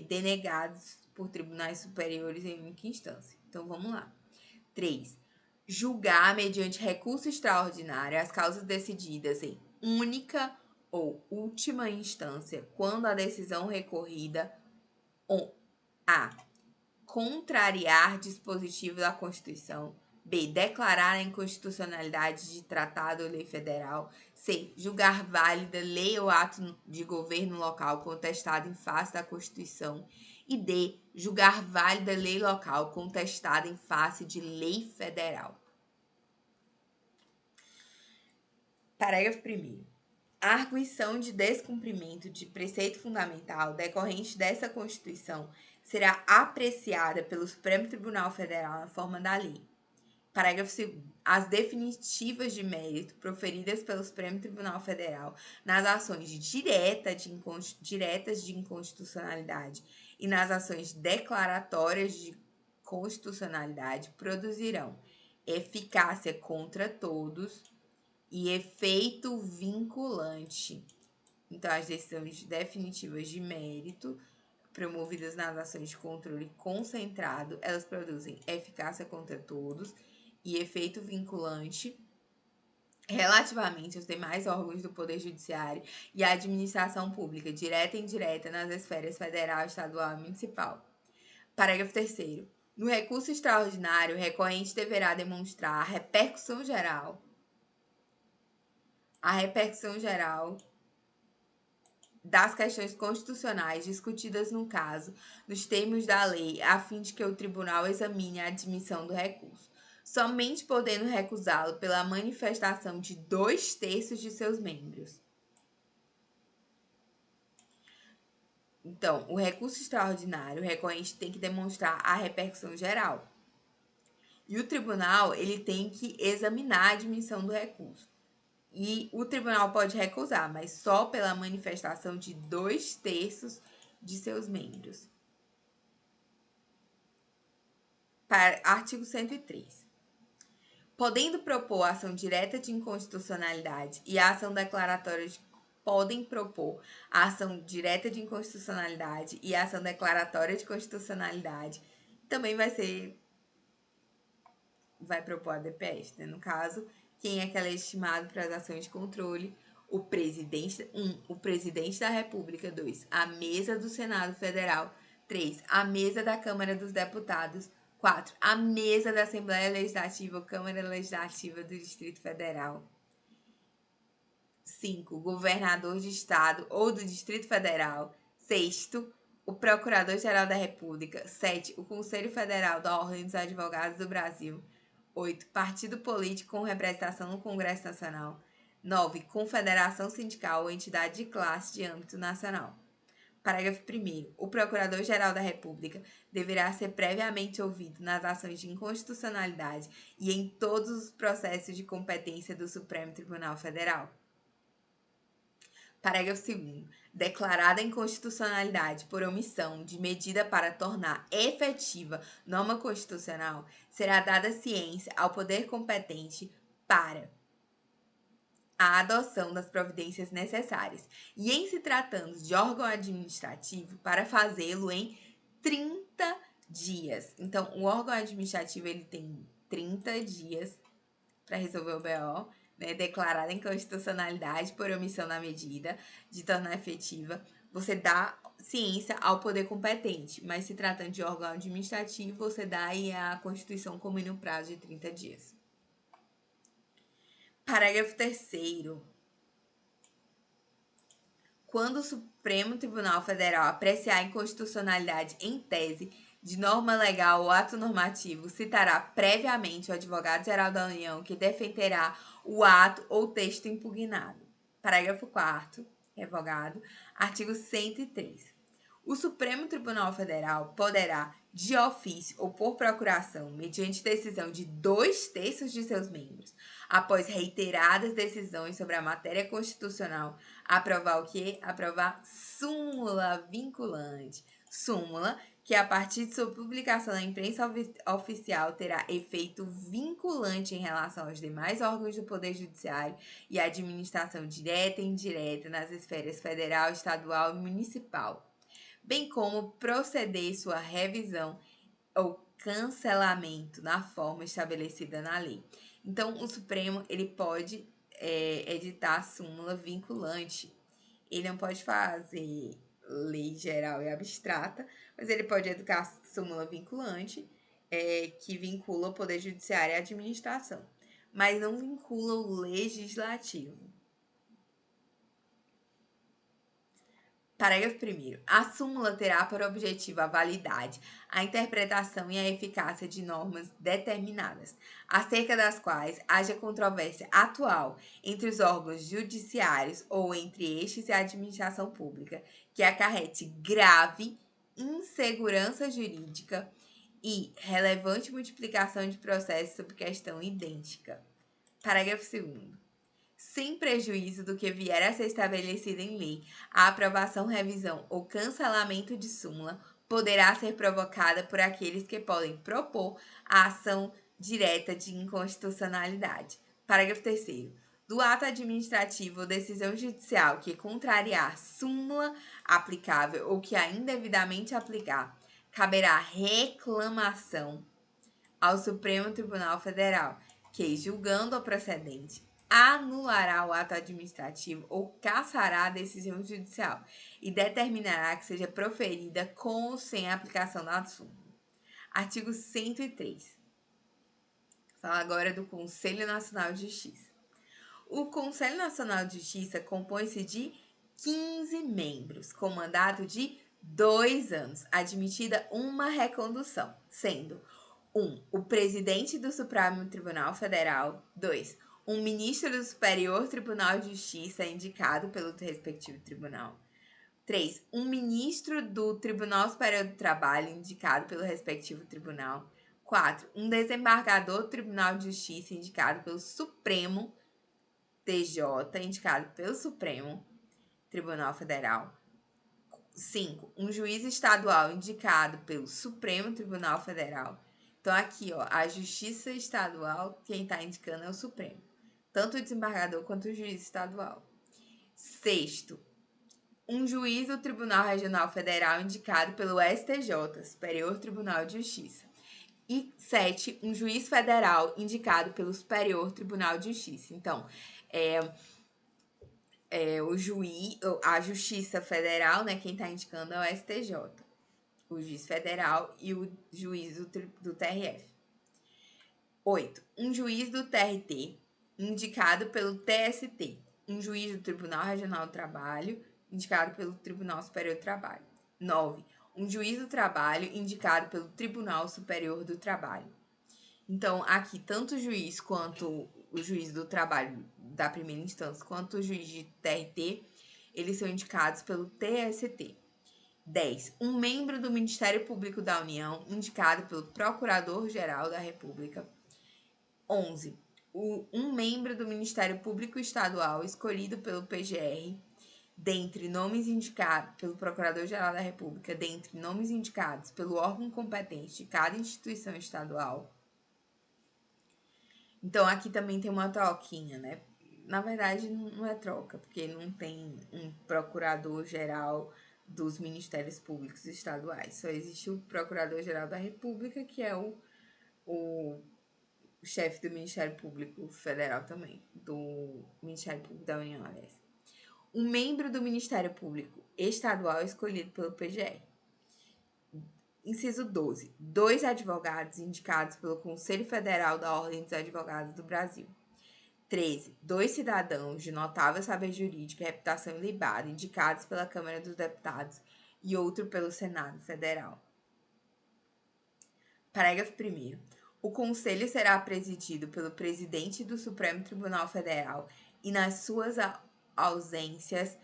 denegados por tribunais superiores em única instância. Então, vamos lá. 3. Julgar mediante recurso extraordinário as causas decididas em única ou última instância quando a decisão recorrida a contrariar dispositivo da Constituição, b. declarar a inconstitucionalidade de tratado ou lei federal, c. julgar válida lei ou ato de governo local contestado em face da Constituição e d. julgar válida lei local contestada em face de lei federal. Parágrafo 1º. A arguição de descumprimento de preceito fundamental decorrente dessa Constituição será apreciada pelo Supremo Tribunal Federal na forma da lei. Parágrafo 2º. As definitivas de mérito proferidas pelo Supremo Tribunal Federal nas ações diretas de inconstitucionalidade e nas ações declaratórias de constitucionalidade produzirão eficácia contra todos e efeito vinculante. Então, as decisões definitivas de mérito promovidas nas ações de controle concentrado, elas produzem eficácia contra todos e efeito vinculante relativamente aos demais órgãos do Poder Judiciário e à administração pública, direta e indireta, nas esferas federal, estadual e municipal. Parágrafo 3º. No recurso extraordinário, o recorrente deverá demonstrar a repercussão geral das questões constitucionais discutidas no caso, nos termos da lei, a fim de que o tribunal examine a admissão do recurso, somente podendo recusá-lo pela manifestação de 2/3 de seus membros. Então, o recurso extraordinário, o recorrente tem que demonstrar a repercussão geral. E o tribunal, ele tem que examinar a admissão do recurso. E o tribunal pode recusar, mas só pela manifestação de 2/3 de seus membros. Artigo 103. Podendo propor ação direta de inconstitucionalidade e a ação declaratória podem propor a ação direta de inconstitucionalidade e a ação declaratória de constitucionalidade. Também vai propor a DPF, né? No caso, quem é que é legitimado para as ações de controle? O presidente da República. 2. A mesa do Senado Federal. 3. A mesa da Câmara dos Deputados. 4. A mesa da Assembleia Legislativa ou Câmara Legislativa do Distrito Federal. 5. O governador de estado ou do Distrito Federal. 6. O Procurador-Geral da República. 7. O Conselho Federal da Ordem dos Advogados do Brasil. 8. Partido político com representação no Congresso Nacional. 9. Confederação sindical ou entidade de classe de âmbito nacional. Parágrafo 1º. O Procurador-Geral da República deverá ser previamente ouvido nas ações de inconstitucionalidade e em todos os processos de competência do Supremo Tribunal Federal. Parágrafo 2º. Declarada a inconstitucionalidade por omissão de medida para tornar efetiva norma constitucional, será dada ciência ao poder competente para a adoção das providências necessárias e, em se tratando de órgão administrativo, para fazê-lo em 30 dias. Então, o órgão administrativo ele tem 30 dias para resolver o BO, né, declarada inconstitucionalidade por omissão na medida de tornar efetiva. Você dá ciência ao poder competente, mas se tratando de órgão administrativo, você dá aí a Constituição como no prazo de 30 dias. Parágrafo 3º. Quando o Supremo Tribunal Federal apreciar a inconstitucionalidade em tese de norma legal ou ato normativo, citará previamente o Advogado-Geral da União que defenderá o ato ou texto impugnado. Parágrafo 4º. Revogado. Artigo 103. O Supremo Tribunal Federal poderá, de ofício ou por procuração, mediante decisão de 2/3 de seus membros, após reiteradas decisões sobre a matéria constitucional, aprovar o quê? Aprovar súmula vinculante. Súmula que, a partir de sua publicação na imprensa oficial, terá efeito vinculante em relação aos demais órgãos do Poder Judiciário e à administração direta e indireta nas esferas federal, estadual e municipal, bem como proceder sua revisão ou cancelamento na forma estabelecida na lei. Então, o Supremo ele pode editar súmula vinculante. Ele não pode fazer lei geral e abstrata, mas ele pode editar súmula vinculante, que vincula o Poder Judiciário e a administração, mas não vincula o legislativo. Parágrafo 1º. A súmula terá por objetivo a validade, a interpretação e a eficácia de normas determinadas, acerca das quais haja controvérsia atual entre os órgãos judiciários ou entre estes e a administração pública, que acarrete grave insegurança jurídica e relevante multiplicação de processos sobre questão idêntica. Parágrafo 2º. Sem prejuízo do que vier a ser estabelecido em lei, a aprovação, revisão ou cancelamento de súmula poderá ser provocada por aqueles que podem propor a ação direta de inconstitucionalidade. Parágrafo 3º. Do ato administrativo ou decisão judicial que contrariar súmula aplicável ou que a indevidamente aplicar, caberá reclamação ao Supremo Tribunal Federal, que, julgando o procedente, anulará o ato administrativo ou cassará a decisão judicial e determinará que seja proferida com ou sem a aplicação da súmula. Artigo 103. Fala agora do Conselho Nacional de Justiça. O Conselho Nacional de Justiça compõe-se de 15 membros, com mandato de 2 anos, admitida uma recondução, sendo 1. O presidente do Supremo Tribunal Federal. 2. Um ministro do Superior Tribunal de Justiça indicado pelo respectivo tribunal. 3. Um ministro do Tribunal Superior do Trabalho indicado pelo respectivo tribunal. 4. Um desembargador do Tribunal de Justiça indicado pelo Supremo TJ, indicado pelo Supremo Tribunal Federal. 5. Um juiz estadual indicado pelo Supremo Tribunal Federal. Então, aqui, ó, a Justiça Estadual, quem está indicando é o Supremo. Tanto o desembargador quanto o juiz estadual. 6. Um juiz do Tribunal Regional Federal indicado pelo STJ, Superior Tribunal de Justiça. E 7. Um juiz federal indicado pelo Superior Tribunal de Justiça. Então, a Justiça Federal, né, quem está indicando é o STJ. O juiz federal e o juiz do TRF. 8. Um juiz do TRT, indicado pelo TST. Um juiz do Tribunal Regional do Trabalho, indicado pelo Tribunal Superior do Trabalho. 9. Um juiz do trabalho, indicado pelo Tribunal Superior do Trabalho. Então, aqui, tanto o juiz quanto o juiz do trabalho da primeira instância, quanto o juiz de TRT, eles são indicados pelo TST. 10. Um membro do Ministério Público da União, indicado pelo Procurador-Geral da República. 11. Um membro do Ministério Público Estadual, escolhido pelo PGR, dentre nomes indicados pelo Procurador-Geral da República, dentre nomes indicados pelo órgão competente de cada instituição estadual. Então, aqui também tem uma troquinha, né? Na verdade, não é troca, porque não tem um procurador-geral dos Ministérios Públicos Estaduais. Só existe o Procurador-Geral da República, que é o chefe do Ministério Público Federal também, do Ministério Público da União, aliás. Um membro do Ministério Público Estadual escolhido pelo PGR. Inciso 12. 2 advogados indicados pelo Conselho Federal da Ordem dos Advogados do Brasil. 13. 2 cidadãos de notável saber jurídico e reputação ilibada indicados pela Câmara dos Deputados e outro pelo Senado Federal. Parágrafo 1º. O Conselho será presidido pelo presidente do Supremo Tribunal Federal e, nas suas ausências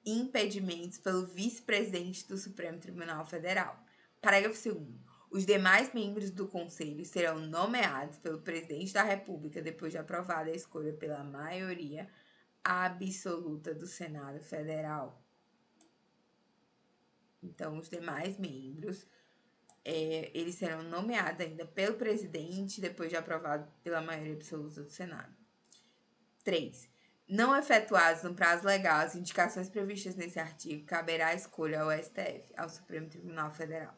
e impedimentos, pelo vice-presidente do Supremo Tribunal Federal. Parágrafo 2º. Os demais membros do Conselho serão nomeados pelo Presidente da República depois de aprovada a escolha pela maioria absoluta do Senado Federal. Então, os demais membros, eles serão nomeados ainda pelo Presidente depois de aprovado pela maioria absoluta do Senado. 3. Não efetuados no prazo legal as indicações previstas nesse artigo, caberá a escolha ao STF, ao Supremo Tribunal Federal.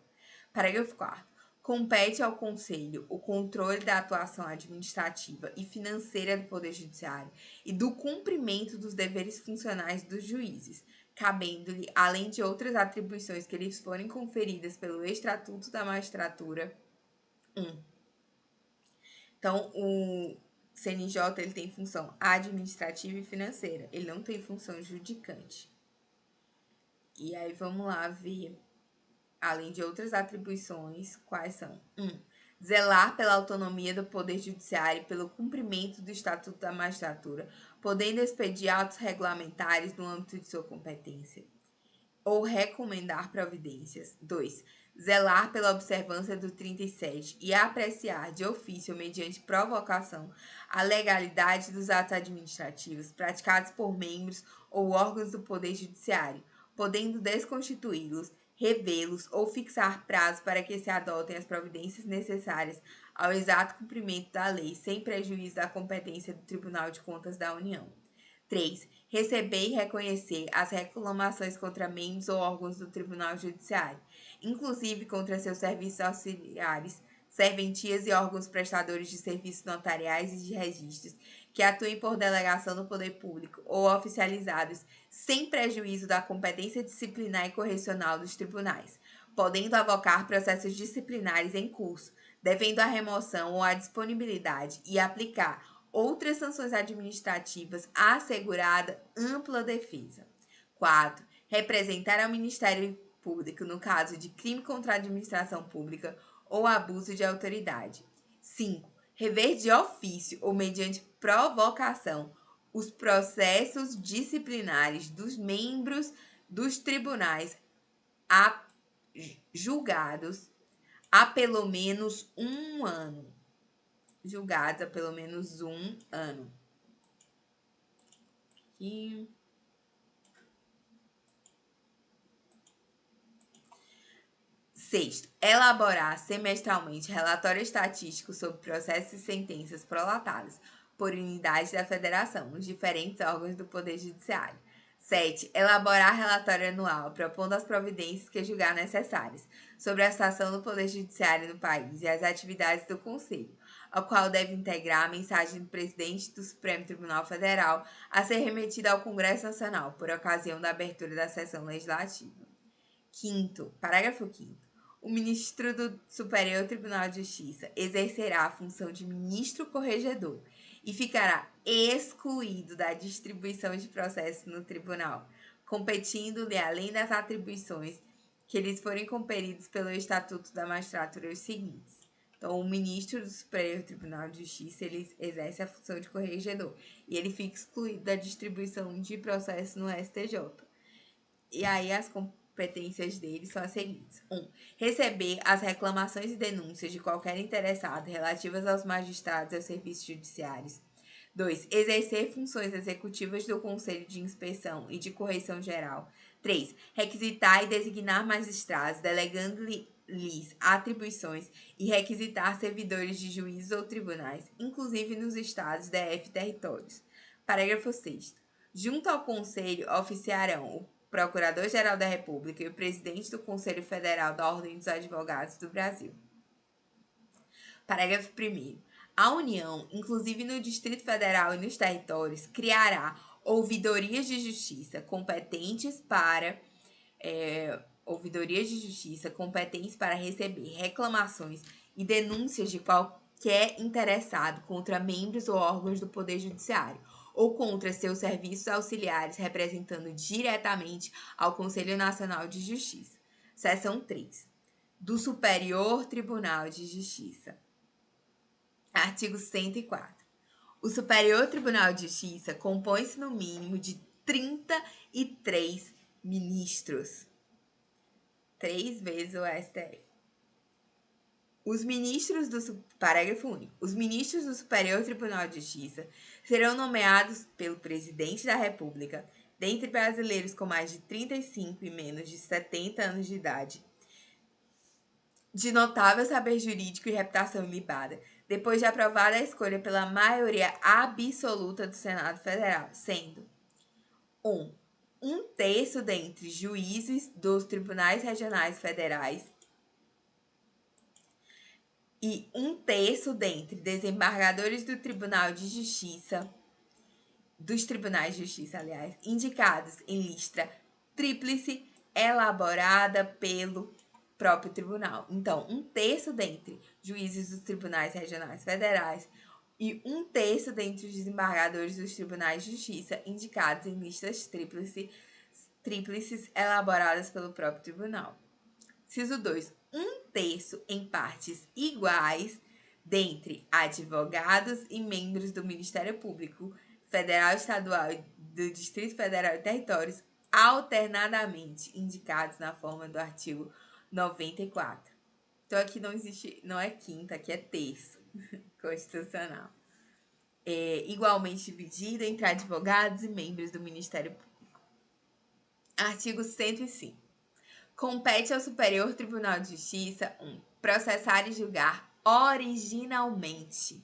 Parágrafo 4º. Compete ao Conselho o controle da atuação administrativa e financeira do Poder Judiciário e do cumprimento dos deveres funcionais dos juízes, cabendo-lhe, além de outras atribuições que lhes forem conferidas pelo Estatuto da Magistratura. 1. Então, o CNJ ele tem função administrativa e financeira, ele não tem função judicante. E aí vamos lá ver, além de outras atribuições, quais são? 1. Zelar pela autonomia do Poder Judiciário e pelo cumprimento do Estatuto da Magistratura, podendo expedir atos regulamentares no âmbito de sua competência, ou recomendar providências. 2. Zelar pela observância do 37 e apreciar de ofício, mediante provocação, a legalidade dos atos administrativos praticados por membros ou órgãos do Poder Judiciário, podendo desconstituí-los, revê-los ou fixar prazo para que se adotem as providências necessárias ao exato cumprimento da lei, sem prejuízo da competência do Tribunal de Contas da União. 3. Receber e reconhecer as reclamações contra membros ou órgãos do Tribunal Judiciário, inclusive contra seus serviços auxiliares, serventias e órgãos prestadores de serviços notariais e de registros, que atuem por delegação do poder público ou oficializados, sem prejuízo da competência disciplinar e correcional dos tribunais, podendo avocar processos disciplinares em curso, devendo a remoção ou a disponibilidade e aplicar outras sanções administrativas assegurada ampla defesa. 4. Representar ao Ministério Público no caso de crime contra a administração pública ou abuso de autoridade. 5. Rever de ofício ou mediante provocação os processos disciplinares dos membros dos tribunais julgados há pelo menos um ano. Julgados há pelo menos um ano. Aqui. 6. Elaborar semestralmente relatório estatístico sobre processos e sentenças prolatadas por unidade da Federação nos diferentes órgãos do Poder Judiciário. 7. Elaborar relatório anual, propondo as providências que julgar necessárias sobre a situação do Poder Judiciário no país e as atividades do Conselho, ao qual deve integrar a mensagem do presidente do Supremo Tribunal Federal a ser remetida ao Congresso Nacional por ocasião da abertura da sessão legislativa. 5º, parágrafo 5º. O ministro do Superior Tribunal de Justiça exercerá a função de ministro corregedor e ficará excluído da distribuição de processos no tribunal, competindo-lhe, além das atribuições que lhes forem conferidas pelo Estatuto da Magistratura, os seguintes. Então, o ministro do Superior Tribunal de Justiça, ele exerce a função de corregedor e ele fica excluído da distribuição de processos no STJ. E aí, competências dele são as seguintes. 1. Receber as reclamações e denúncias de qualquer interessado relativas aos magistrados e aos serviços judiciários. 2. Exercer funções executivas do Conselho de Inspeção e de Correição Geral. 3. Requisitar e designar magistrados, delegando-lhes atribuições e requisitar servidores de juízes ou tribunais, inclusive nos estados, DF e territórios. Parágrafo 6º. Junto ao Conselho oficiarão o Procurador-Geral da República e o presidente do Conselho Federal da Ordem dos Advogados do Brasil. Parágrafo 1º. A União, inclusive no Distrito Federal e nos territórios, criará ouvidorias de justiça competentes para receber reclamações e denúncias de qualquer interessado contra membros ou órgãos do Poder Judiciário ou contra seus serviços auxiliares representando diretamente ao Conselho Nacional de Justiça. Seção 3. Do Superior Tribunal de Justiça. Artigo 104. O Superior Tribunal de Justiça compõe-se no mínimo de 33 ministros. 3 vezes o STF. Parágrafo único. Os ministros do Superior Tribunal de Justiça serão nomeados pelo Presidente da República, dentre brasileiros com mais de 35 e menos de 70 anos de idade, de notável saber jurídico e reputação ilibada, depois de aprovada a escolha pela maioria absoluta do Senado Federal, sendo 1. Um terço dentre juízes dos tribunais regionais federais e um terço dentre desembargadores do Tribunal de Justiça, dos tribunais de justiça, aliás, indicados em lista tríplice elaborada pelo próprio tribunal. Então, um terço dentre juízes dos tribunais regionais federais e um terço dentre os desembargadores dos tribunais de justiça indicados em listas tríplices elaboradas pelo próprio tribunal. Inciso 2. Um terço em partes iguais dentre advogados e membros do Ministério Público Federal, Estadual e do Distrito Federal e Territórios, alternadamente indicados na forma do artigo 94. Então, aqui não é quinta, aqui é terço constitucional. Igualmente dividido entre advogados e membros do Ministério Público. Artigo 105. Compete ao Superior Tribunal de Justiça 1. Processar e julgar originalmente: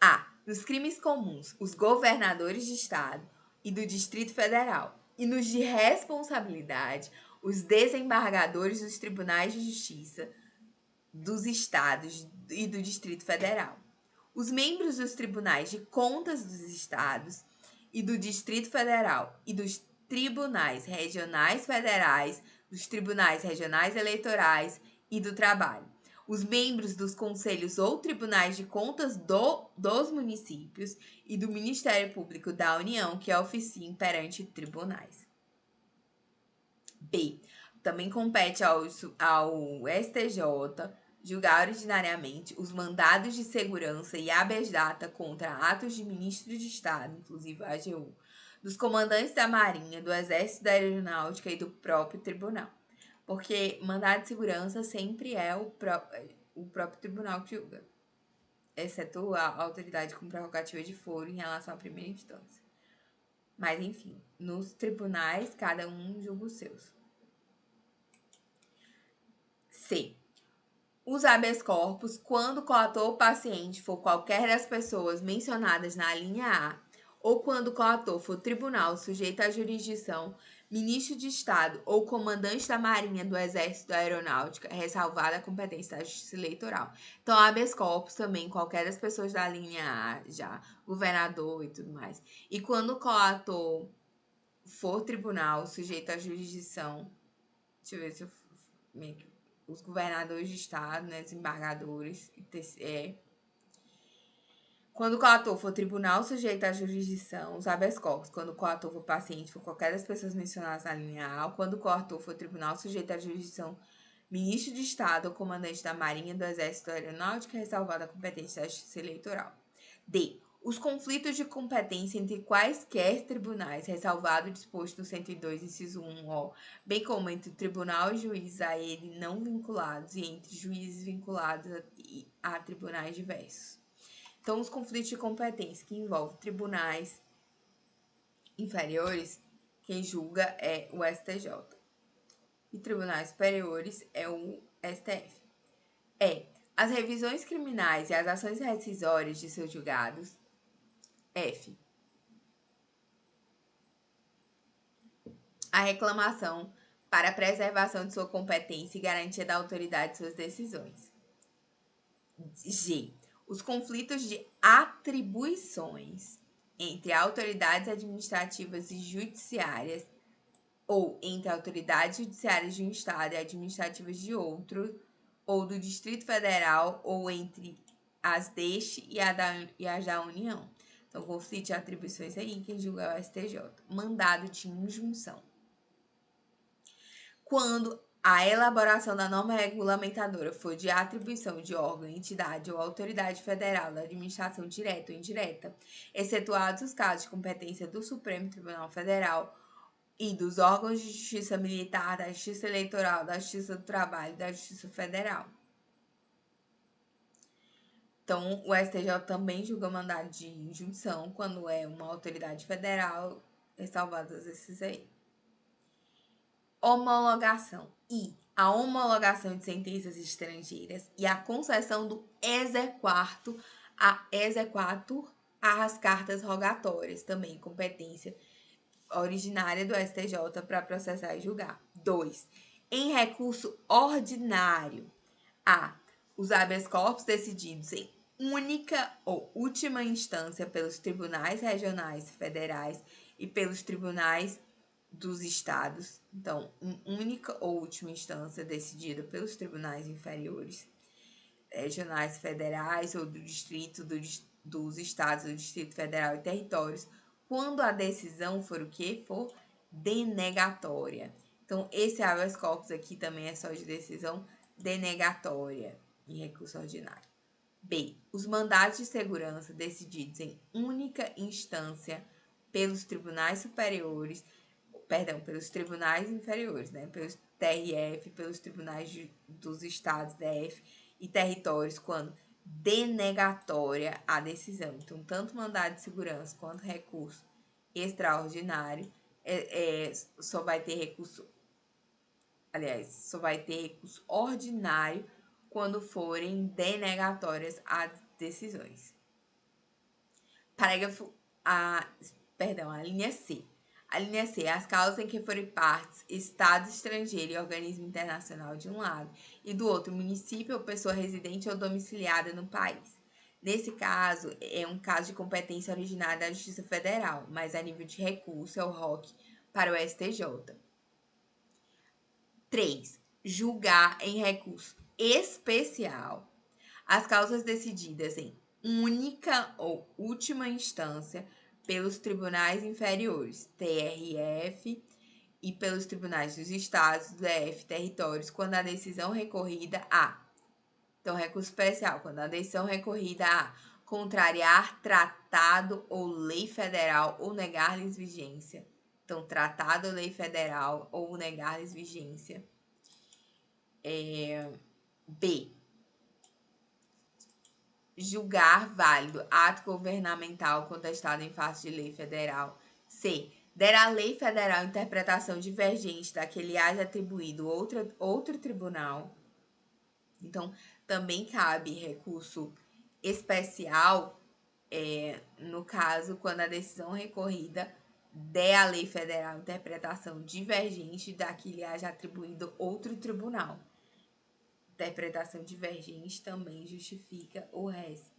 a. Nos crimes comuns, os governadores de Estado e do Distrito Federal, e nos de responsabilidade, os desembargadores dos tribunais de justiça dos Estados e do Distrito Federal. Os membros dos tribunais de contas dos Estados e do Distrito Federal e dos tribunais regionais federais, dos tribunais regionais eleitorais e do trabalho. Os membros dos conselhos ou tribunais de contas dos municípios e do Ministério Público da União que oficiem perante tribunais. B. Também compete ao STJ julgar ordinariamente os mandados de segurança e habeas data contra atos de ministro de Estado, inclusive a AGU, dos comandantes da Marinha, do Exército, da Aeronáutica e do próprio tribunal. Porque mandado de segurança sempre é o próprio tribunal que julga, exceto a autoridade com prerrogativa de foro em relação à primeira instância. Mas, enfim, nos tribunais, cada um julga os seus. C. Os habeas corpus, quando o coator ou paciente for qualquer das pessoas mencionadas na linha A, ou quando o coator for tribunal sujeito à jurisdição, ministro de Estado ou comandante da Marinha, do Exército, da Aeronáutica, ressalvada a competência da Justiça Eleitoral. Então, habeas corpus também, qualquer das pessoas da linha A, já, governador e tudo mais. E quando o coator for tribunal sujeito à jurisdição, deixa eu ver se eu os governadores de estado, né, desembargadores, quando o coator for tribunal sujeito à jurisdição, os habeas corpus, quando o coator for paciente, for qualquer das pessoas mencionadas na linha A, quando o coator for tribunal sujeito à jurisdição, ministro de Estado ou comandante da Marinha, do Exército, da Aeronáutica, ressalvada a competência da Justiça Eleitoral. D. Os conflitos de competência entre quaisquer tribunais, ressalvado o disposto no 102, inciso 1, ó, bem como entre o tribunal e juízes a ele não vinculados e entre juízes vinculados a tribunais diversos. Então, os conflitos de competência que envolvem tribunais inferiores, quem julga é o STJ. E tribunais superiores é o STF. As revisões criminais e as ações rescisórias de seus julgados. F. A reclamação para a preservação de sua competência e garantia da autoridade de suas decisões. G. Os conflitos de atribuições entre autoridades administrativas e judiciárias ou entre autoridades judiciárias de um estado e administrativas de outro, ou do Distrito Federal, ou entre as deste e as da União. Então, conflito de atribuições aí, quem julga é o STJ. Mandado de injunção. Quando a elaboração da norma regulamentadora for de atribuição de órgão, entidade ou autoridade federal da administração direta ou indireta, excetuados os casos de competência do Supremo Tribunal Federal e dos órgãos de justiça militar, da justiça eleitoral, da justiça do trabalho e da justiça federal. Então, o STJ também julga mandado de injunção quando é uma autoridade federal, ressalvados esses aí. Homologação. E a homologação de sentenças estrangeiras e a concessão do exequatur às cartas rogatórias, também competência originária do STJ para processar e julgar. 2. Em recurso ordinário. A. Os habeas corpus decididos em única ou última instância pelos tribunais regionais federais e pelos tribunais dos estados. Então, em única ou última instância decidida pelos tribunais inferiores, regionais federais ou do distrito, dos estados, do Distrito Federal e territórios, quando a decisão for o quê? For denegatória. Então, esse habeas corpus aqui também é só de decisão denegatória em recurso ordinário. B. Os mandados de segurança decididos em única instância pelos tribunais superiores, pelos tribunais inferiores, né? Pelos TRF, pelos tribunais dos estados, DF e territórios, quando denegatória a decisão. Então, tanto mandado de segurança quanto recurso extraordinário só vai ter recurso ordinário quando forem denegatórias as decisões. A linha C. A linha C, as causas em que forem partes, Estado estrangeiro e organismo internacional de um lado, e do outro, município ou pessoa residente ou domiciliada no país. Nesse caso, é um caso de competência originária da Justiça Federal, mas a nível de recurso é o ROC para o STJ. 3. Julgar em recurso especial as causas decididas em única ou última instância pelos tribunais inferiores, TRF, e pelos tribunais dos estados, DF, territórios, quando a decisão recorrida a. Então, recurso especial, quando a decisão recorrida a contrariar tratado ou lei federal ou negar-lhes vigência. Então, tratado ou lei federal ou negar-lhes vigência. B. Julgar válido ato governamental contestado em face de lei federal. C. Der à lei federal interpretação divergente da que lhe haja atribuído outro tribunal. Então, também cabe recurso especial, no caso, quando a decisão recorrida der à lei federal interpretação divergente da que lhe haja atribuído outro tribunal. Interpretação divergente também justifica o resto.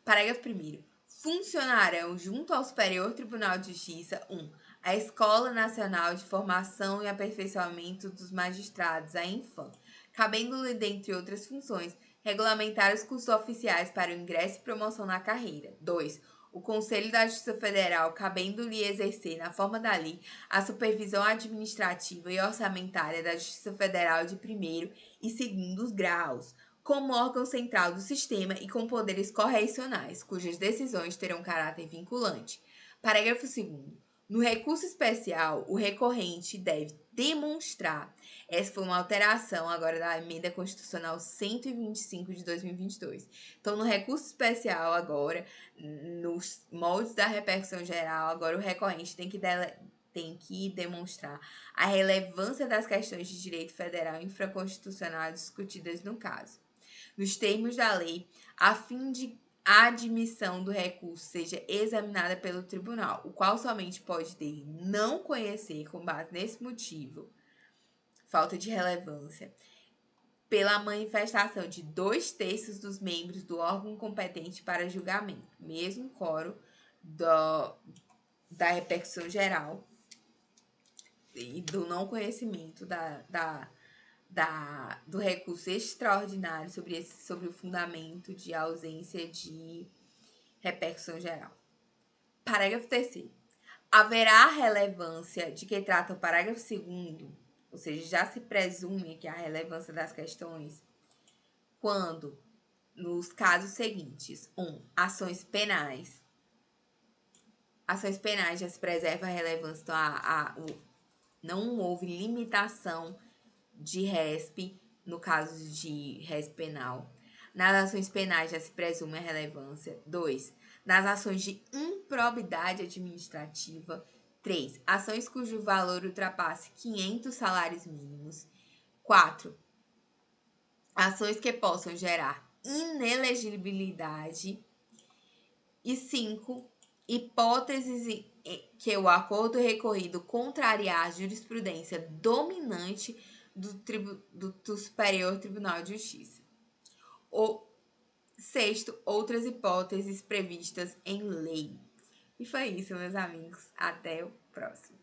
Parágrafo 1º. Funcionarão junto ao Superior Tribunal de Justiça 1. A Escola Nacional de Formação e Aperfeiçoamento dos Magistrados, a Infam, cabendo-lhe, dentre outras funções, regulamentar os cursos oficiais para o ingresso e promoção na carreira. 2. O Conselho da Justiça Federal, cabendo-lhe exercer, na forma da lei, a supervisão administrativa e orçamentária da Justiça Federal de primeiro e segundo graus, como órgão central do sistema e com poderes correcionais, cujas decisões terão caráter vinculante. Parágrafo 2º. No recurso especial, o recorrente deve demonstrar. Essa foi uma alteração agora da Emenda Constitucional 125 de 2022. Então, no recurso especial agora, nos moldes da repercussão geral, agora o recorrente tem que demonstrar a relevância das questões de direito federal infraconstitucional discutidas no caso. Nos termos da lei, a fim de a admissão do recurso seja examinada pelo tribunal, o qual somente pode ter não conhecer, com base nesse motivo, falta de relevância, pela manifestação de 2/3 dos membros do órgão competente para julgamento, mesmo quórum da repercussão geral e do não conhecimento do recurso extraordinário sobre o fundamento de ausência de repercussão geral. Parágrafo 3º. Haverá relevância de que trata o parágrafo 2º, ou seja, já se presume que a relevância das questões quando, nos casos seguintes, 1. Ações penais. Ações penais já se preserva a relevância, então não houve limitação de RESP, no caso de RESP penal. Nas ações penais já se presume a relevância. 2. Nas ações de improbidade administrativa. 3. Ações cujo valor ultrapasse 500 salários mínimos. 4. Ações que possam gerar inelegibilidade. E 5. Hipóteses que o acordo recorrido contrariar a jurisprudência dominante do Superior Tribunal de Justiça. O 6º, outras hipóteses previstas em lei. E foi isso, meus amigos. Até o próximo.